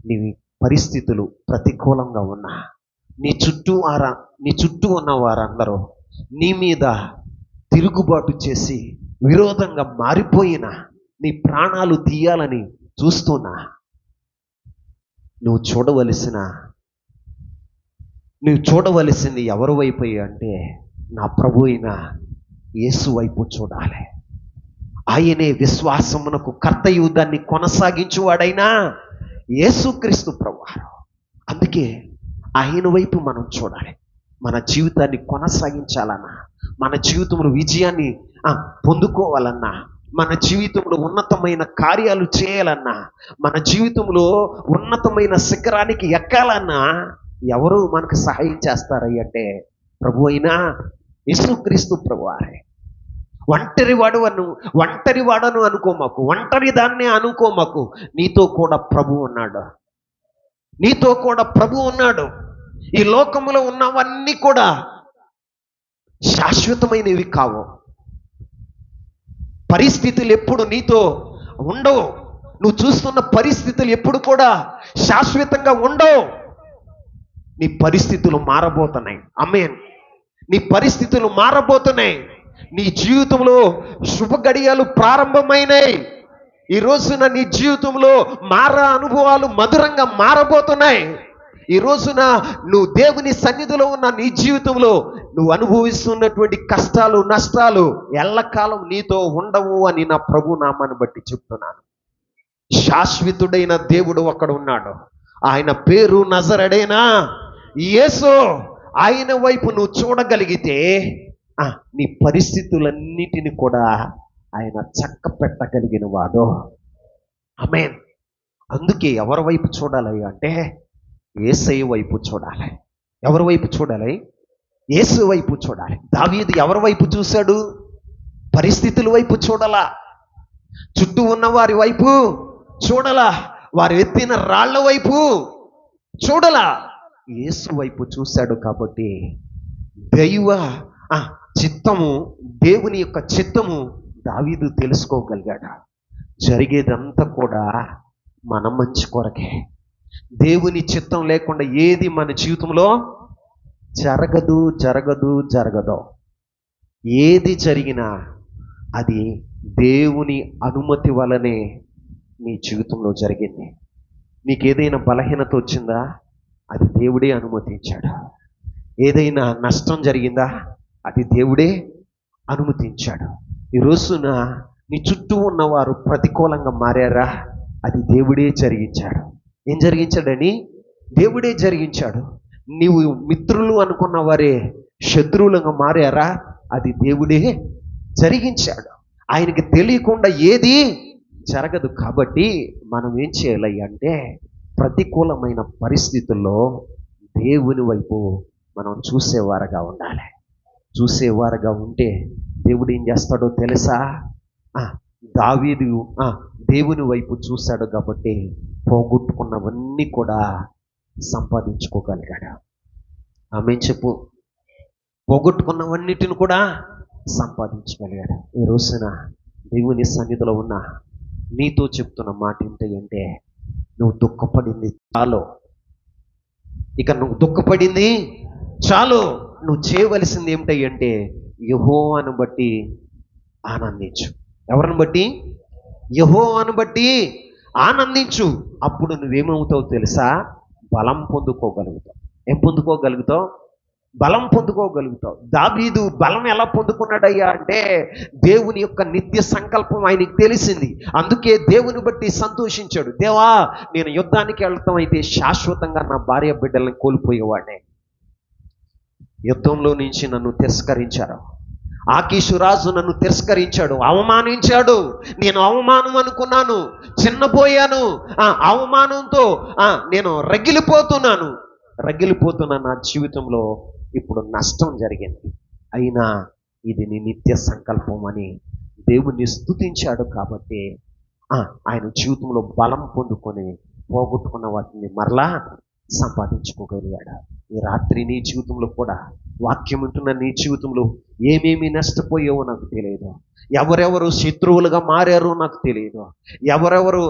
నీ పరిస్థితులు ప్రతికూలంగా ఉన్నా, నీ చుట్టూ ఉన్న వారందరూ నీ మీద తిరుగుబాటు చేసి విరోధంగా మారిపోయిన, నీ ప్రాణాలు తీయాలని చూస్తున్నా, నువ్వు చూడవలసింది ఎవరి వైపు అంటే, నా ప్రభు అయిన యేసు వైపు చూడాలి. ఆయనే విశ్వాసమునకు కర్తయు దాన్ని కొనసాగించువాడైనా యేసుక్రీస్తు ప్రభువారు. అందుకే ఆయన వైపు మనం చూడాలి. మన జీవితాన్ని కొనసాగించాలన్నా, మన జీవితంలో విజయాన్ని పొందుకోవాలన్నా, మన జీవితంలో ఉన్నతమైన కార్యాలు చేయాలన్నా, మన జీవితంలో ఉన్నతమైన శిఖరానికి ఎక్కాలన్నా ఎవరు మనకు సహాయం చేస్తారై అంటే ప్రభు అయినా యేసుక్రీస్తు ప్రభువారే. ఒంటరి వాడను అనుకోమాకు, ఒంటరి దాన్నే అనుకోమాకు. నీతో కూడా ప్రభు ఉన్నాడు. నీతో కూడా ప్రభు ఉన్నాడు. ఈ లోకములో ఉన్నవన్నీ కూడా శాశ్వతమైనవి కావు. పరిస్థితులు ఎప్పుడు నీతో ఉండవు. నువ్వు చూస్తున్న పరిస్థితులు ఎప్పుడు కూడా శాశ్వతంగా ఉండవు. నీ పరిస్థితులు మారబోతున్నాయి. ఆమేన్. నీ పరిస్థితులు మారబోతున్నాయి. నీ జీవితంలో శుభ గడియలు ప్రారంభమైనాయి. ఈ రోజున నీ జీవితంలో అనుభవాలు మధురంగా మారబోతున్నాయి. ఈ రోజున నువ్వు దేవుని సన్నిధిలో ఉన్న నీ జీవితంలో నువ్వు అనుభవిస్తున్నటువంటి కష్టాలు, నష్టాలు ఎల్లకాలం నీతో ఉండవు అని నా ప్రభు నామాన్ని బట్టి చెప్తున్నాను. శాశ్వతుడైన దేవుడు ఒకడు ఉన్నాడు. ఆయన పేరు నజరేయుడైన యేసు. ఆయన వైపు నువ్వు చూడగలిగితే నీ పరిస్థితులన్నిటిని కూడా ఆయన చక్క పెట్టగలిగిన వాడు. ఆమేన్. అందుకే ఎవరి వైపు చూడాలి అంటే యేసయ్య వైపు చూడాలి. ఎవరి వైపు చూడాలి? యేసు వైపు చూడాలి. దావీదు ఎవరి వైపు చూశాడు? పరిస్థితుల వైపు చూడాలా, చుట్టూ ఉన్న వారి వైపు చూడాలా, వారు ఎత్తిన రాళ్ల వైపు చూడాలా, యేసు వైపు చూశాడు. కాబట్టి దైవ చిత్తము, దేవుని యొక్క చిత్తము దావీదు తెలుసుకోగలిగాడు. జరిగేదంతా కూడా మన మంచి కొరకే. దేవుని చిత్తం లేకుండా ఏది మన జీవితంలో జరగదు. ఏది జరిగినా అది దేవుని అనుమతి వలనే నీ జీవితంలో జరిగింది. నీకు ఏదైనా బలహీనత వచ్చిందా? అది దేవుడే అనుమతించాడు. ఏదైనా నష్టం జరిగిందా, అది దేవుడే అనుమతించాడు. ఈ రోజున నీ చుట్టూ ఉన్నవారు ప్రతికూలంగా మారారా, అది దేవుడే జరిగించాడు. ఏం జరిగించాడని? దేవుడే జరిగించాడు. నీవు మిత్రులు అనుకున్న వారే శత్రువులుగా మారారా, అది దేవుడే జరిగించాడు. ఆయనకి తెలియకుండా ఏది జరగదు. కాబట్టి మనం ఏం చేయాలి అంటే, ప్రతికూలమైన పరిస్థితుల్లో దేవుని వైపు మనం చూసేవారుగా ఉండాలి. చూసేవారుగా ఉంటే దేవుడు ఏం చేస్తాడో తెలుసా? దావీదు దేవుని వైపు చూశాడు కాబట్టి పోగొట్టుకున్నవన్నీ కూడా సంపాదించుకోగలిగాడు. ఆమేన్ చెప్పు. పోగొట్టుకున్నవన్నిటిని కూడా సంపాదించగలిగాడు. ఈ రోజున దేవుని సన్నిధిలో ఉన్న నీతో చెప్తున్న మాట ఏంటంటే, నువ్వు దుఃఖపడింది చాలు. ఇక నువ్వు దుఃఖపడింది చాలు. నువ్వు చేయవలసింది ఏమిటంటే, యెహోవాను బట్టి ఆనందించు. ఎవరిని బట్టి? యెహోవాను బట్టి ఆనందించు. అప్పుడు నువ్వేమవుతావు తెలుసా? బలం పొందుకోగలుగుతావు. ఏం పొందుకోగలుగుతావు? బలం పొందుకోగలుగుతావు. దావీదు బలం ఎలా పొందుకున్నాడయ్యా అంటే, దేవుని యొక్క నిత్య సంకల్పం ఆయనకి తెలిసింది. అందుకే దేవుని బట్టి సంతోషించాడు. దేవా, నేను యుద్ధానికి వెళ్తాం అయితే శాశ్వతంగా నా భార్య బిడ్డలను కోల్పోయేవాడినే. యుద్ధంలో నుంచి నన్ను తిరస్కరించారు. ఆకీషు రాజు నన్ను తిరస్కరించాడు, అవమానించాడు. నేను అవమానం అనుకున్నాను, చిన్నపోయాను. అవమానంతో నేను రగిలిపోతున్న నా జీవితంలో ఇప్పుడు నష్టం జరిగింది. అయినా ఇది నీ నిత్య సంకల్పం అని దేవుణ్ణి స్తుతించాడు. కాబట్టి ఆయన జీవితంలో బలం పొందుకొని పోగొట్టుకున్న వాటిని మరలా సంపాదించుకోగలిగాడు. ఈ రాత్రి నీ జీవితంలో కూడా, వాక్యం ఉంటున్న నీ జీవితంలో ఏమేమి నష్టపోయావో నాకు తెలియదు. ఎవరెవరు శత్రువులుగా మారారో నాకు తెలియదు. ఎవరెవరు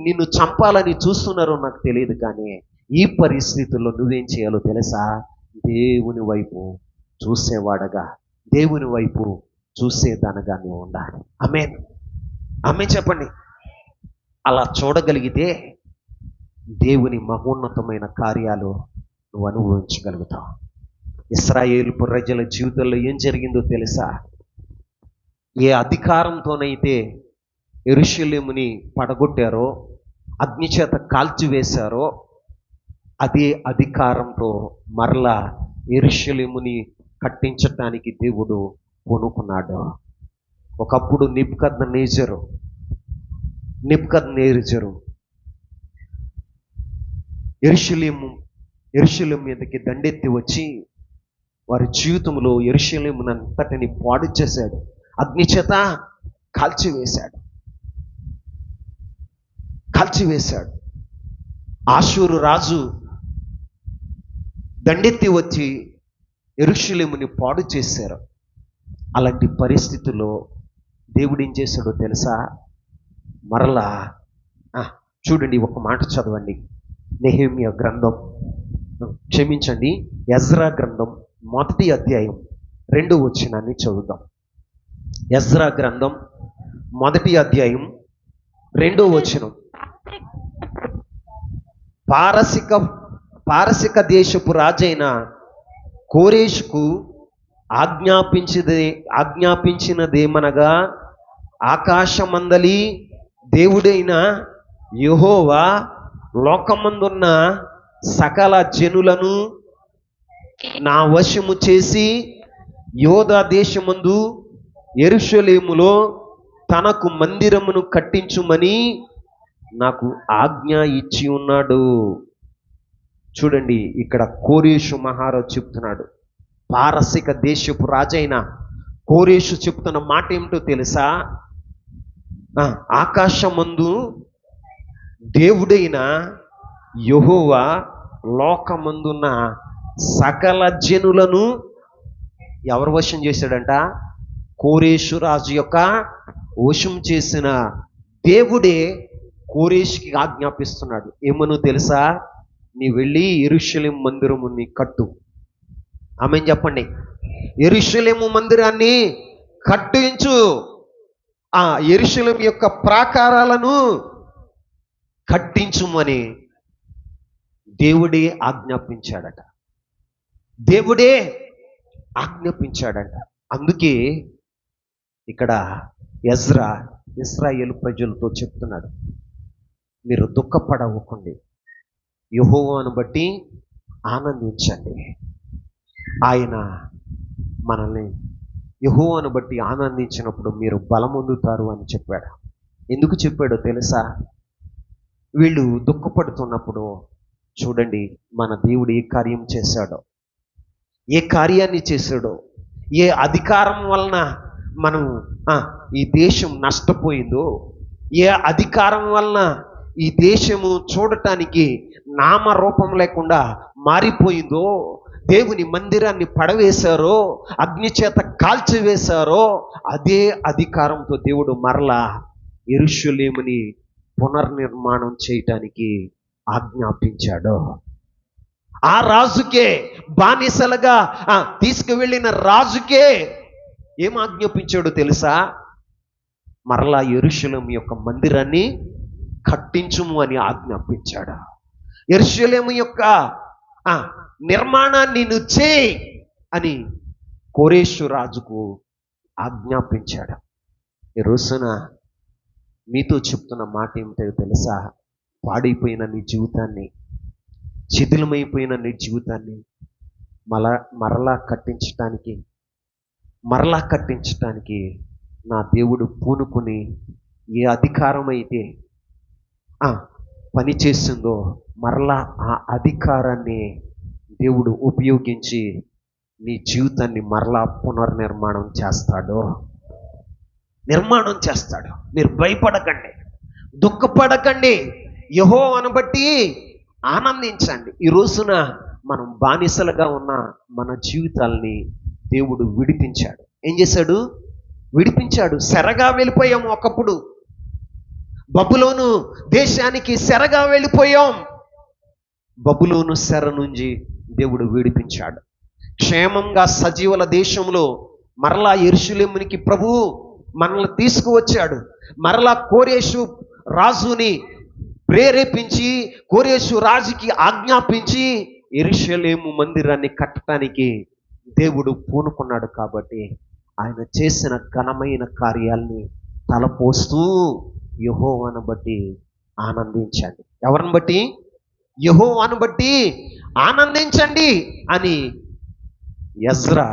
నిన్ను చంపాలని చూస్తున్నారో నాకు తెలియదు. కానీ ఈ పరిస్థితుల్లో నువ్వేం చేయాలో తెలుసా? దేవుని వైపు చూసేవాడగా, దేవుని వైపు చూసేదానగా నువ్వు ఉండాలి. ఆమేన్. ఆమేన్ చెప్పండి. అలా చూడగలిగితే దేవుని మహోన్నతమైన కార్యాలు నువ్వు అనుభవించగలుగుతావు. ఇశ్రాయేలు ప్రజల జీవితంలో ఏం జరిగిందో తెలుసా? ఏ అధికారంతోనైతే యెరూషలేముని పడగొట్టారో, అగ్నిచేత కాల్చివేశారో, అదే అధికారంతో మరలా యెరూషలేముని కట్టించటానికి దేవుడు పూనుకున్నాడు. ఒకప్పుడు నెబుకద్నెజరు యెరూషలేము మీదకి దండెత్తి వచ్చి వారి జీవితంలో యెరూషలేమునంతటిని పాడు చేశాడు. అగ్నిచేత కాల్చివేశాడు. ఆషూరు రాజు దండెత్తి వచ్చి యెరూషలేముని పాడు చేశారు. అలాంటి పరిస్థితుల్లో దేవుడు ఏం చేశాడో తెలుసా? మరలా చూడండి, ఒక మాట చదవండి. నెహెమ్యా గ్రంథం, ఎజ్రా గ్రంథం 1వ అధ్యాయం 2వ వచనాన్ని చదువుదాం. ఎజ్రా గ్రంథం 1వ అధ్యాయం 2వ వచనం. పారసిక దేశపు రాజైన కోరేషుకు ఆజ్ఞాపించినదేమనగా, ఆకాశమందలి దేవుడైన యెహోవా లోకమందున్న సకల జనులను నా వశము చేసి యోధా దేశమందు యెరూషలేములో తనకు మందిరమును కట్టించుమని నాకు ఆజ్ఞ ఇచ్చి ఉన్నాడు. చూడండి, ఇక్కడ కోరేషు మహారాజు చెప్తున్నాడు. పారసిక దేశపు రాజైన కోరేషు చెప్తున్న మాట ఏమిటో తెలుసా? ఆకాశమందు దేవుడైన యెహోవా లోకమందున్న సకల జనులను ఎవరు వశం చేశాడంట? కోరేషు రాజు యొక్క వశం చేసిన దేవుడే కోరేషుకి ఆజ్ఞాపిస్తున్నాడు. ఏమనో తెలుసా? నీ వెళ్ళి యెరూషలేము మందిరముని కట్టు. ఆమేన్ చెప్పండి. యెరూషలేము మందిరాన్ని కట్టించు. యెరూషలేము యొక్క ప్రాకారాలను కట్టించుమని దేవుడే ఆజ్ఞాపించాడట. దేవుడే ఆజ్ఞాపించాడట. అందుకే ఇక్కడ ఎజ్రా ఇశ్రాయేలు ప్రజలతో చెప్తున్నాడు, మీరు దుఃఖపడవకండి, యెహోవాను బట్టి ఆనందించండి. ఆయన మనల్ని యెహోవాను బట్టి ఆనందించినప్పుడు మీరు బలం పొందుతారు అని చెప్పాడు. ఎందుకు చెప్పాడో తెలుసా? వీళ్ళు దుఃఖపడుతున్నప్పుడు చూడండి మన దేవుడు ఏ కార్యం చేశాడో, ఏ కార్యాన్ని చేశాడో, ఏ అధికారం వలన మనం ఈ దేశం నష్టపోయిందో, ఏ అధికారం వలన ఈ దేశము చూడటానికి నామరూపం లేకుండా మారిపోయిందో, దేవుని మందిరాన్ని పడవేశారో, అగ్ని చేత కాల్చివేశారో, అదే అధికారంతో దేవుడు మరలా యెరూషలేముని పునర్నిర్మాణం చేయటానికి ఆజ్ఞాపించాడు. ఆ రాజుకే, బానిసలుగా తీసుకువెళ్ళిన రాజుకే ఏం ఆజ్ఞాపించాడో తెలుసా? మరలా యెరూషలేము యొక్క మందిరాన్ని కట్టించుము అని ఆజ్ఞాపించాడు. యెరూషలేము యొక్క నిర్మాణాన్ని నువ్వు చేయి అని కోరేషు రాజుకు ఆజ్ఞాపించాడు. ఈ రోజున మీతో చెప్తున్న మాట ఏమిటో తెలుసా? పాడైపోయిన నీ జీవితాన్ని, శిథిలమైపోయిన నీ జీవితాన్ని మరలా కట్టించటానికి నా దేవుడు పూనుకుని ఏ అధికారం అయితే పని చేసిందో మరలా ఆ అధికారాన్ని దేవుడు ఉపయోగించి నీ జీవితాన్ని మరలా పునర్నిర్మాణం చేస్తాడు. మీరు భయపడకండి, దుఃఖపడకండి, యెహోవాను బట్టి ఆనందించండి. ఈ రోజున మనం బానిసలుగా ఉన్న మన జీవితాల్ని దేవుడు విడిపించాడు. ఏం చేశాడు? విడిపించాడు. చెరగా వెళ్ళిపోయాం. ఒకప్పుడు బబులోను దేశానికి చెరగా వెళ్ళిపోయాం. బబులోను చెర నుంచి దేవుడు విడిపించాడు. క్షేమంగా సజీవుల దేశంలో మరలా యెరూషలేమునికి ప్రభువు మనల్ని తీసుకువచ్చాడు. మరలా కోరేషు రాజుని ప్రేరేపించి, కోరేషు రాజుకి ఆజ్ఞాపించి యెరూషలేము మందిరాన్ని కట్టడానికి దేవుడు పూనుకున్నాడు. కాబట్టి ఆయన చేసిన ఘనమైన కార్యాల్ని తలపోస్తూ యెహోవాను బట్టి ఆనందించండి. ఎవరిని బట్టి? యెహోవాను బట్టి ఆనందించండి అని ఎజ్రా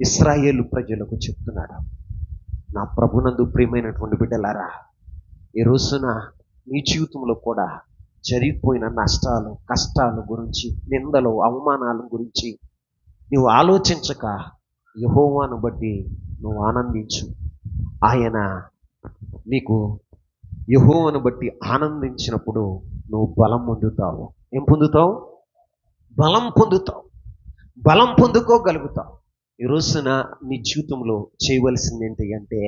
ఇశ్రాయేలు ప్రజలకు చెప్తున్నాడు. నా ప్రభునందు ప్రియమైనటువంటి బిడ్డలారా, ఈ రోజున నీ జీవితంలో కూడా జరిగిపోయిన నష్టాలు, కష్టాల గురించి, నిందలు, అవమానాల గురించి నువ్వు ఆలోచించక యెహోవాను బట్టి నువ్వు ఆనందించు. ఆయన నీకు యెహోవాను బట్టి ఆనందించినప్పుడు నువ్వు బలం పొందుతావు. ఏం పొందుతావు? బలం పొందుకోగలుగుతావు. ఈ రోజున నీ జీవితంలో చేయవలసింది ఏంటి అంటే,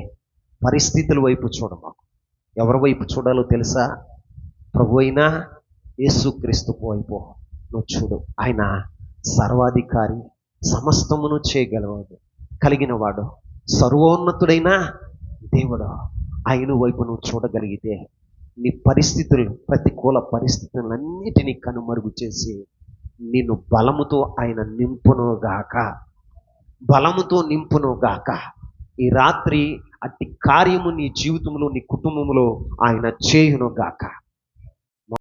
పరిస్థితుల వైపు చూడమాకు. ఎవరి వైపు చూడాలో తెలుసా? ప్రభు అయినా యేసుక్రీస్తు వైపు నువ్వు చూడు. ఆయన సర్వాధికారి, సమస్తమును చేయగలవాడు, కలిగిన వాడు, సర్వోన్నతుడైన దేవుడు. ఆయన వైపు నువ్వు చూడగలిగితే నీ పరిస్థితులు, ప్రతికూల పరిస్థితులన్నిటినీ కనుమరుగు చేసి నిన్ను బలముతో ఆయన నింపునుగాక. ఈ రాత్రి అట్టి కార్యము నీ జీవితంలో, నీ కుటుంబంలో ఆయన చేయునుగాక.